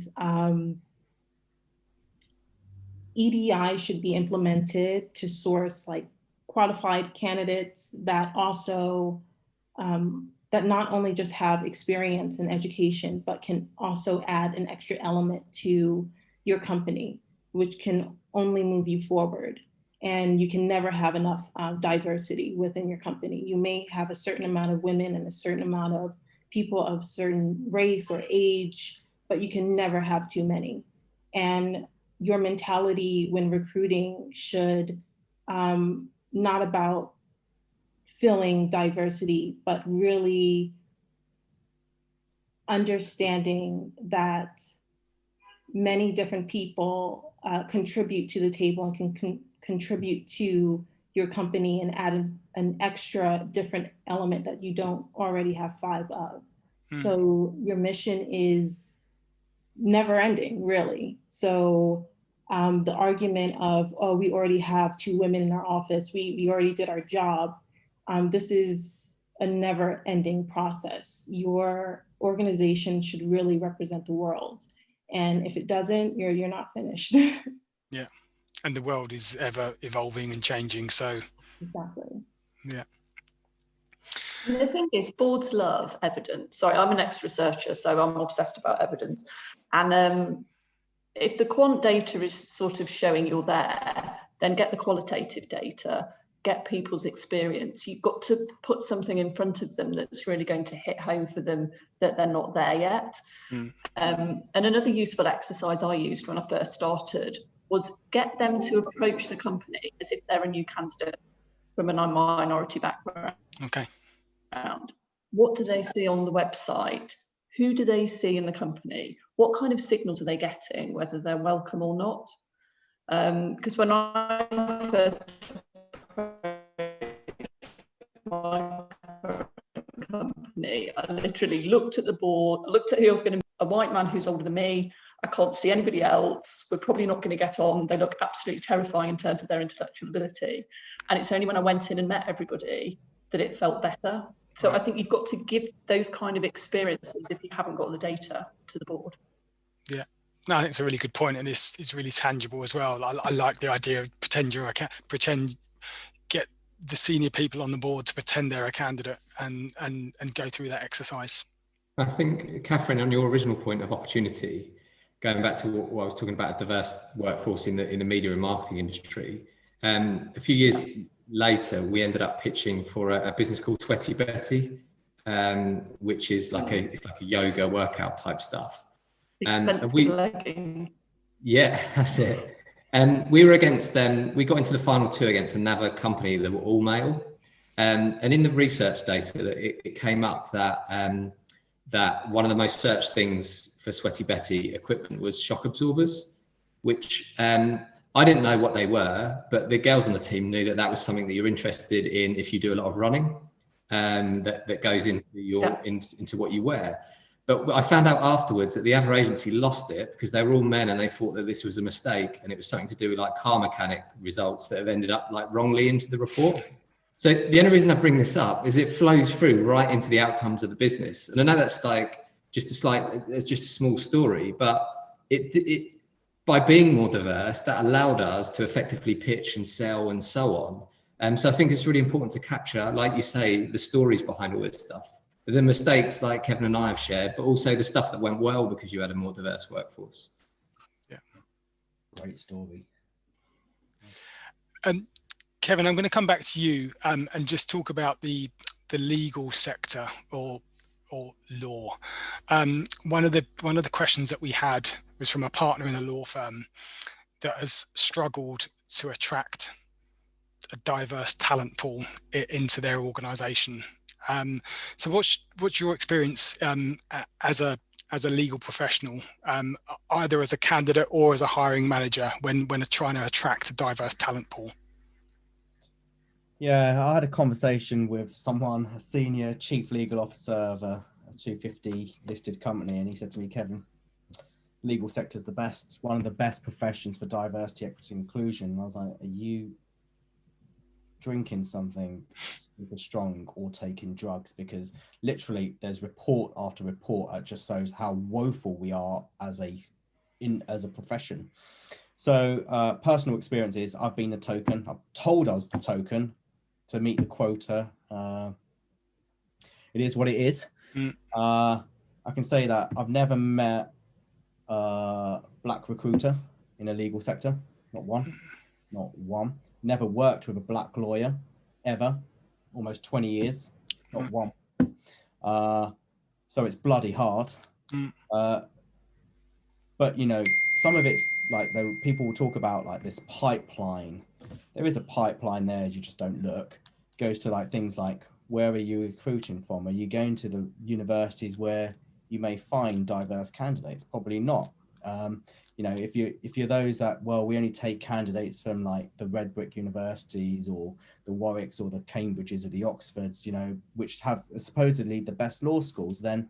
EDI should be implemented to source like qualified candidates that also, that not only just have experience in education, but can also add an extra element to your company, which can only move you forward. And you can never have enough diversity within your company. You may have a certain amount of women and a certain amount of people of certain race or age, but you can never have too many. And your mentality when recruiting should not about filling diversity, but really understanding that many different people contribute to the table and can contribute to your company and add an extra different element that you don't already have 5 of. So your mission is never ending, really. So the argument of, oh, we already have 2 women in our office, we already did our job. This is a never ending process. Your organization should really represent the world. And if it doesn't, you're not finished. Yeah. And the world is ever evolving and changing. So exactly. Yeah. And the thing is, boards love evidence. Sorry, I'm an ex-researcher, so I'm obsessed about evidence. And if the quant data is sort of showing you're there, then get the qualitative data, get people's experience. You've got to put something in front of them that's really going to hit home for them that they're not there yet. And another useful exercise I used when I first started was get them to approach the company as if they're a new candidate from a minority background. Okay. What do they see on the website? Who do they see in the company? What kind of signals are they getting, whether they're welcome or not? Because when I first my company, I literally looked at the board, looked at who I was going to, a white man who's older than me. I can't see anybody else. We're probably not going to get on. They look absolutely terrifying in terms of their intellectual ability. And it's only when I went in and met everybody that it felt better. So I think you've got to give those kind of experiences if you haven't got the data to the board. Yeah, no, I think it's a really good point, and it's really tangible as well. I like the idea of get the senior people on the board to pretend they're a candidate and go through that exercise. I think, Catherine, on your original point of opportunity, going back to what I was talking about, a diverse workforce in the media and marketing industry, a few years later, we ended up pitching for a business called Sweaty Betty, which is like a yoga workout type stuff. And yeah, that's it. And we were against them. We got into the final 2 against another company that were all male. And in the research data, that it came up that that one of the most searched things for Sweaty Betty equipment was shock absorbers, which I didn't know what they were, but the girls on the team knew that was something that you're interested in if you do a lot of running, that goes into into what you wear. But I found out afterwards that the other agency lost it because they were all men and they thought that this was a mistake, and it was something to do with like car mechanic results that have ended up like wrongly into the report. So the only reason I bring this up is it flows through right into the outcomes of the business. And I know that's like it's just a small story, but it by being more diverse, that allowed us to effectively pitch and sell and so on. So I think it's really important to capture, like you say, the stories behind all this stuff, the mistakes like Kevin and I have shared, but also the stuff that went well because you had a more diverse workforce. Yeah, great story. Kevin, I'm going to come back to you and just talk about the legal sector or law. One of the questions that we had was from a partner in a law firm that has struggled to attract a diverse talent pool into their organisation. So what's your experience as a as a legal professional, either as a candidate or as a hiring manager when trying to attract a diverse talent pool? Yeah, I had a conversation with someone, a senior chief legal officer of a 250 listed company, and he said to me, "Kevin, legal sector is one of the best professions for diversity, equity, and inclusion." And I was like, "Are you drinking something super strong or taking drugs?" Because literally there's report after report that just shows how woeful we are as a profession. So personal experience is I've been the token. I'm told I was the token to meet the quota. It is what it is. I can say that I've never met a black recruiter in a legal sector. Not one. Never worked with a black lawyer ever. Almost 20 years. Not one. So it's bloody hard. But you know, some of it's like people will talk about like this pipeline. There is a pipeline there, you just don't look. It goes to like things like, where are you recruiting from? Are you going to the universities where you may find diverse candidates? Probably not. You know, if you're those that, well, we only take candidates from like the red brick universities or the Warwicks or the Cambridges or the Oxfords, you know, which have supposedly the best law schools, then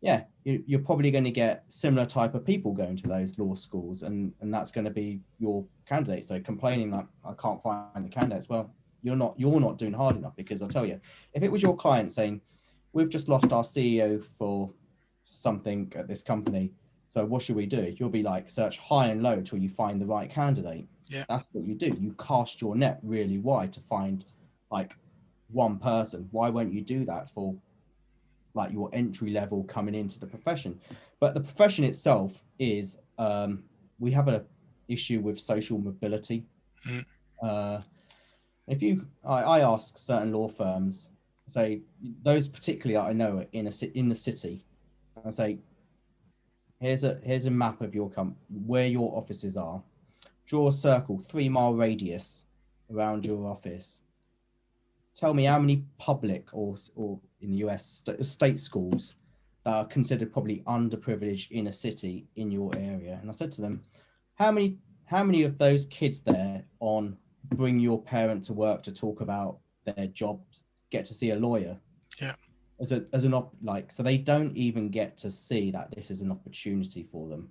yeah, you're probably going to get similar type of people going to those law schools, and that's going to be your candidates. So complaining like, I can't find the candidates, well, you're not doing hard enough. Because I'll tell you, if it was your client saying, we've just lost our CEO for something at this company, so what should we do? You'll be like, search high and low till you find the right candidate. Yeah, that's what you do. You cast your net really wide to find like one person. Why won't you do that for like your entry level coming into the profession? But the profession itself is, we have an issue with social mobility. I ask certain law firms, say those particularly I know in the city, I say, here's a map of your where your offices are. Draw a circle, 3-mile radius around your office. Tell me how many public or in the US state schools that are considered probably underprivileged in a city in your area. And I said to them, how many of those kids there on bring your parent to work to talk about their jobs get to see a lawyer? Yeah. So they don't even get to see that this is an opportunity for them.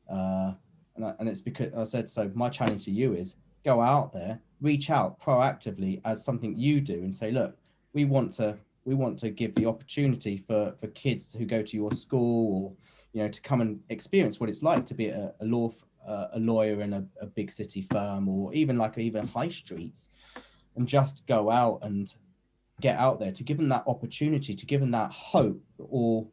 And it's because I said, so my challenge to you is go out there, reach out proactively as something you do and say, look, we want to give the opportunity for kids who go to your school, or, you know, to come and experience what it's like to be a lawyer in a big city firm, or even high streets, and just go out and get out there, to give them that opportunity, to give them that hope, or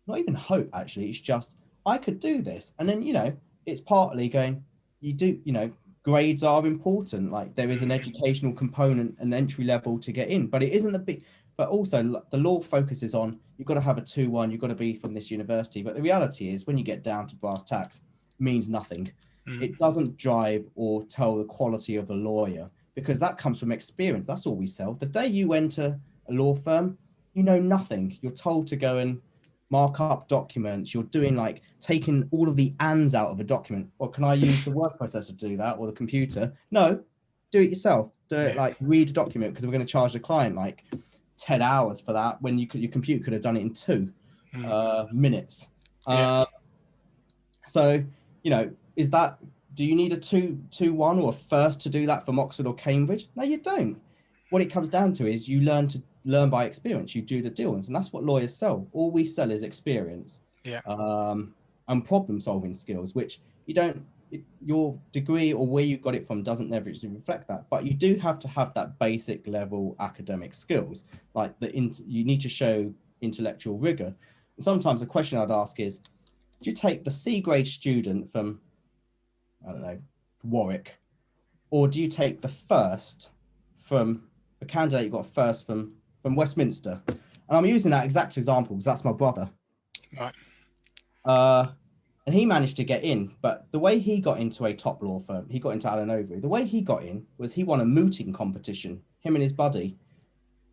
not even hope, actually. It's just, I could do this. And then, you know, it's partly going, you do, you know, grades are important. Like there is an educational component, an entry level to get in, but it isn't the big, but also the law focuses on, you've got to have a 2-1, you've got to be from this university. But the reality is, when you get down to brass tacks, it means nothing. It doesn't drive or tell the quality of the lawyer, because that comes from experience. That's all we sell. The day you enter a law firm, you know nothing. You're told to go and mark up documents. You're doing like taking all of the ands out of a document. Well, can I use the word processor to do that, or the computer? No, do it yourself. Do it, like read a document, because we're going to charge the client like 10 hours for that, when your computer could have done it in 2 minutes. So, you know, do you need a 2-1 or a first to do that from Oxford or Cambridge? No, you don't. What it comes down to is you learn by experience. You do the deals, and that's what lawyers sell. All we sell is experience, and problem solving skills, which your degree or where you got it from doesn't never reflect that. But you do have to have that basic level academic skills, like you need to show intellectual rigor. And sometimes a question I'd ask is, do you take the C grade student from, I don't know, Warwick, or do you take the first from a candidate you got first from Westminster? And I'm using that exact example because that's my brother. Right. And he managed to get in, but the way he got into a top law firm, he got into Allen Overy. The way he got in was he won a mooting competition, him and his buddy.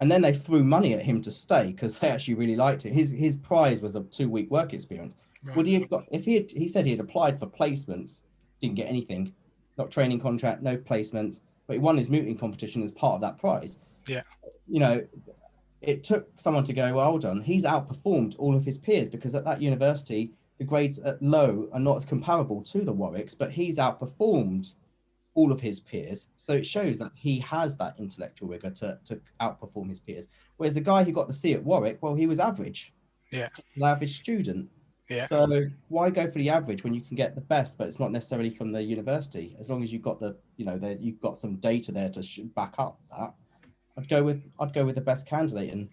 And then they threw money at him to stay because they actually really liked it. His prize was a 2-week work experience. Right. Would he have got, if he said he had applied for placements, didn't get anything, not training contract, no placements, but he won his mooting competition as part of that prize. Yeah. You know, it took someone to go, well done. He's outperformed all of his peers, because at that university, the grades at low are not as comparable to the Warwicks, but he's outperformed all of his peers. So it shows that he has that intellectual rigor to outperform his peers. Whereas the guy who got the C at Warwick, well, he was average. Yeah. The average student. Yeah. So why go for the average when you can get the best, but it's not necessarily from the university? As long as you've got the, you know, you've got some data there to back up that, I'd go with the best candidate. And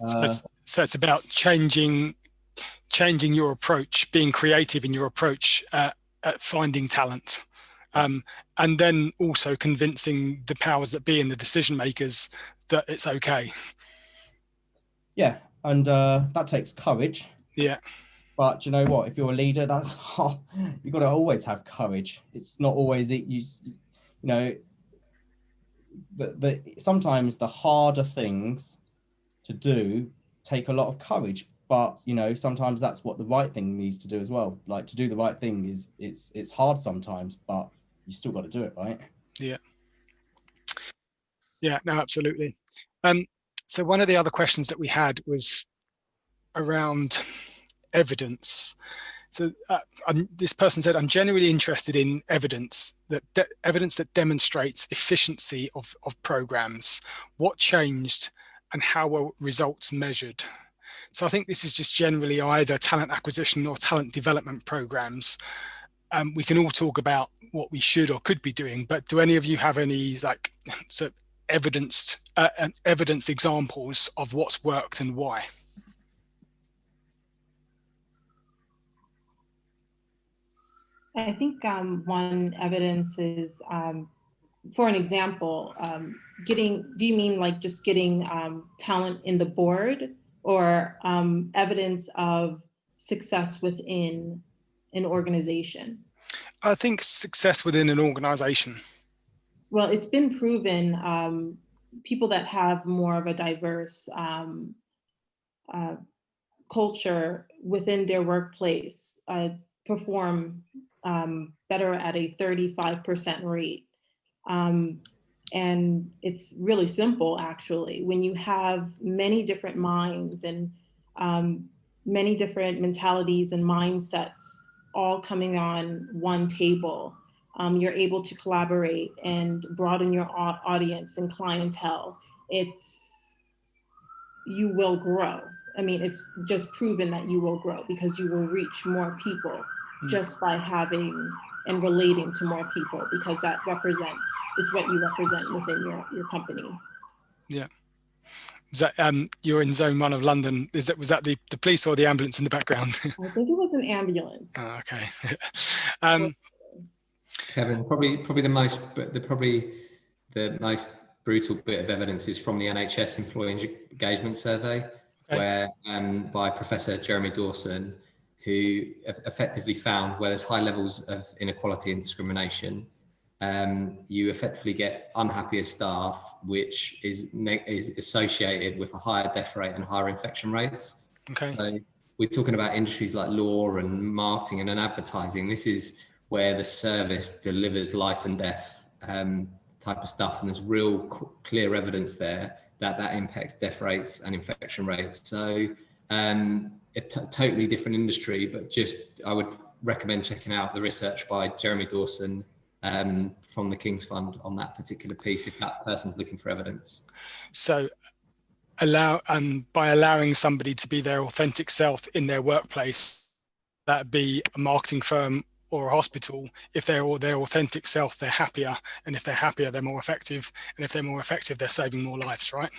so it's about changing your approach, being creative in your approach at finding talent, and then also convincing the powers that be and the decision makers that it's okay. Yeah, and that takes courage. Yeah. But you know what? If you're a leader, that's you've got to always have courage. It's not always you know. Sometimes the harder things to do take a lot of courage, but you know, sometimes that's what the right thing needs to do as well. Like, to do the right thing is it's hard sometimes, but you still got to do it, right? Yeah. Yeah, no, absolutely. So one of the other questions that we had was around evidence. So this person said, I'm generally interested in evidence that demonstrates efficiency of programs. What changed and how were results measured? So I think this is just generally either talent acquisition or talent development programs. We can all talk about what we should or could be doing, but do any of you have any like sort of evidence examples of what's worked and why? I think one evidence is, for an example, do you mean like just getting talent in the board, or evidence of success within an organization? I think success within an organization. Well, it's been proven people that have more of a diverse culture within their workplace perform better at a 35% rate. And it's really simple, actually. When you have many different minds and many different mentalities and mindsets all coming on one table, you're able to collaborate and broaden your audience and clientele. You will grow. I mean, it's just proven that you will grow because you will reach more people just by having and relating to more people, because that is what you represent within your company. Yeah. Is that you're in Zone 1 of London? Was that the police or the ambulance in the background? I think it was an ambulance. Oh, okay. Kevin, probably the most brutal bit of evidence is from the NHS Employee Engagement Survey, where by Professor Jeremy Dawson, who effectively found where there's high levels of inequality and discrimination, you effectively get unhappier staff, which is associated with a higher death rate and higher infection rates. Okay. So we're talking about industries like law and marketing and advertising. This is where the service delivers life and death type of stuff, and there's real clear evidence there that impacts death rates and infection rates. So a totally different industry, but I would recommend checking out the research by Jeremy Dawson from the King's Fund on that particular piece if that person's looking for evidence. So by allowing somebody to be their authentic self in their workplace, that be a marketing firm or a hospital, if they're their authentic self, they're happier, and if they're happier, they're more effective, and if they're more effective, they're saving more lives, right?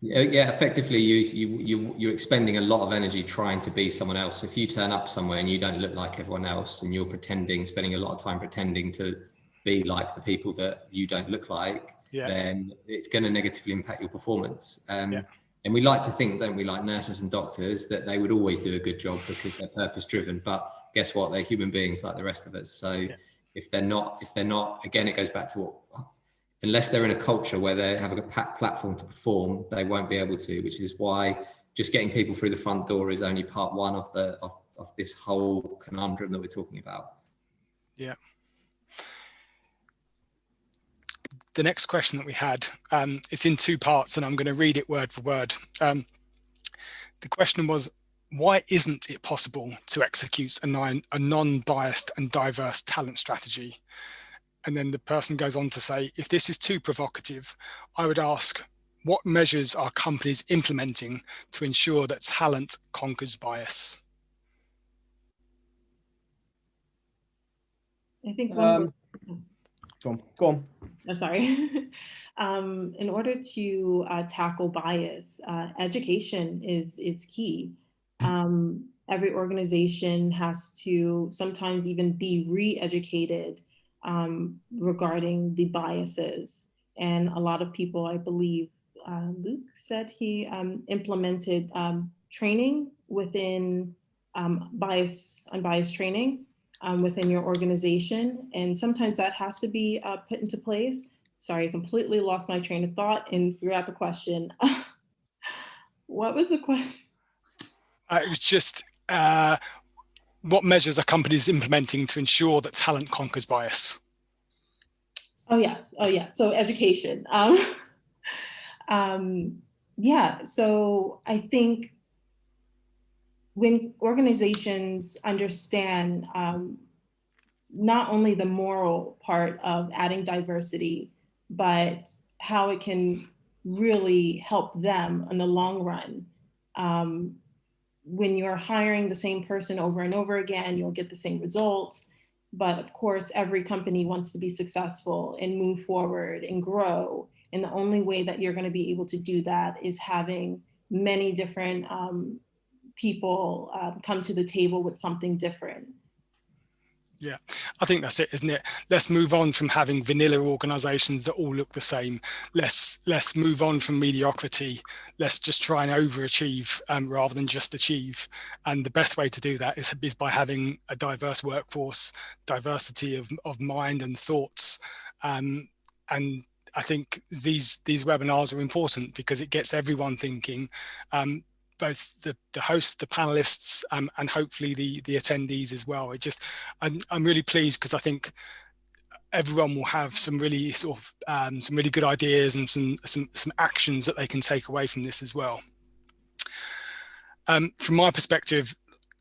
Yeah, effectively, you're expending a lot of energy trying to be someone else. If you turn up somewhere and you don't look like everyone else, and you're spending a lot of time pretending to be like the people that you don't look like, then it's going to negatively impact your performance. And we like to think, don't we, like nurses and doctors, that they would always do a good job because they're purpose driven. But guess what? They're human beings like the rest of us. So if they're not, again, it goes back to what unless they're in a culture where they have a platform to perform, they won't be able to, which is why just getting people through the front door is only part one of this whole conundrum that we're talking about. Yeah. The next question that we had, it's in two parts, and I'm going to read it word for word. The question was, why isn't it possible to execute a non-biased and diverse talent strategy? And then the person goes on to say, if this is too provocative, I would ask, what measures are companies implementing to ensure that talent conquers bias? I think Go on. I'm sorry. In order to tackle bias, education is key. Every organization has to sometimes even be re-educated regarding the biases. And a lot of people, I believe, Luke said he implemented training within unbiased training within your organization. And sometimes that has to be put into place. Sorry, I completely lost my train of thought and forgot the question. What was the question? It was just, what measures are companies implementing to ensure that talent conquers bias? Oh, yes. Oh, yeah. So education. Yeah. So I think when organizations understand not only the moral part of adding diversity, but how it can really help them in the long run. When you're hiring the same person over and over again, you'll get the same results. But of course, every company wants to be successful and move forward and grow. And the only way that you're going to be able to do that is having many different people come to the table with something different. Yeah, I think that's it, isn't it? Let's move on from having vanilla organizations that all look the same. Let's move on from mediocrity. Let's just try and overachieve rather than just achieve. And the best way to do that is by having a diverse workforce, diversity of mind and thoughts. And I think these webinars are important because it gets everyone thinking, both the hosts, the panelists, and hopefully the attendees as well. I'm really pleased because I think everyone will have some really some really good ideas and some actions that they can take away from this as well. From my perspective,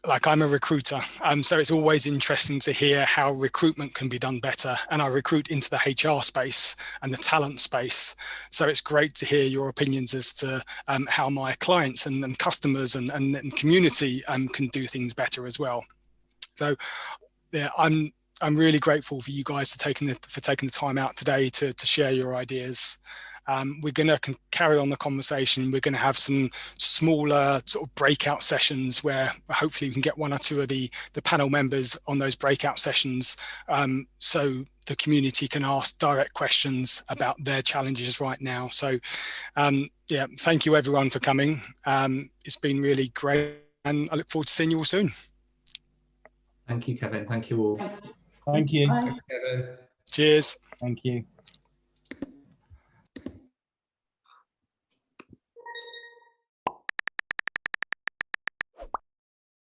like, I'm a recruiter, so it's always interesting to hear how recruitment can be done better. And I recruit into the HR space and the talent space. So it's great to hear your opinions as to how my clients and customers and community can do things better as well. So yeah, I'm really grateful for you guys for taking the time out today to share your ideas. We're going to carry on the conversation. We're going to have some smaller sort of breakout sessions where hopefully we can get one or two of the panel members on those breakout sessions, so the community can ask direct questions about their challenges right now. So yeah, thank you everyone for coming. It's been really great, and I look forward to seeing you all soon. Thank you, Kevin. Thank you all. Thank you. Thanks, Kevin. Cheers. Thank you.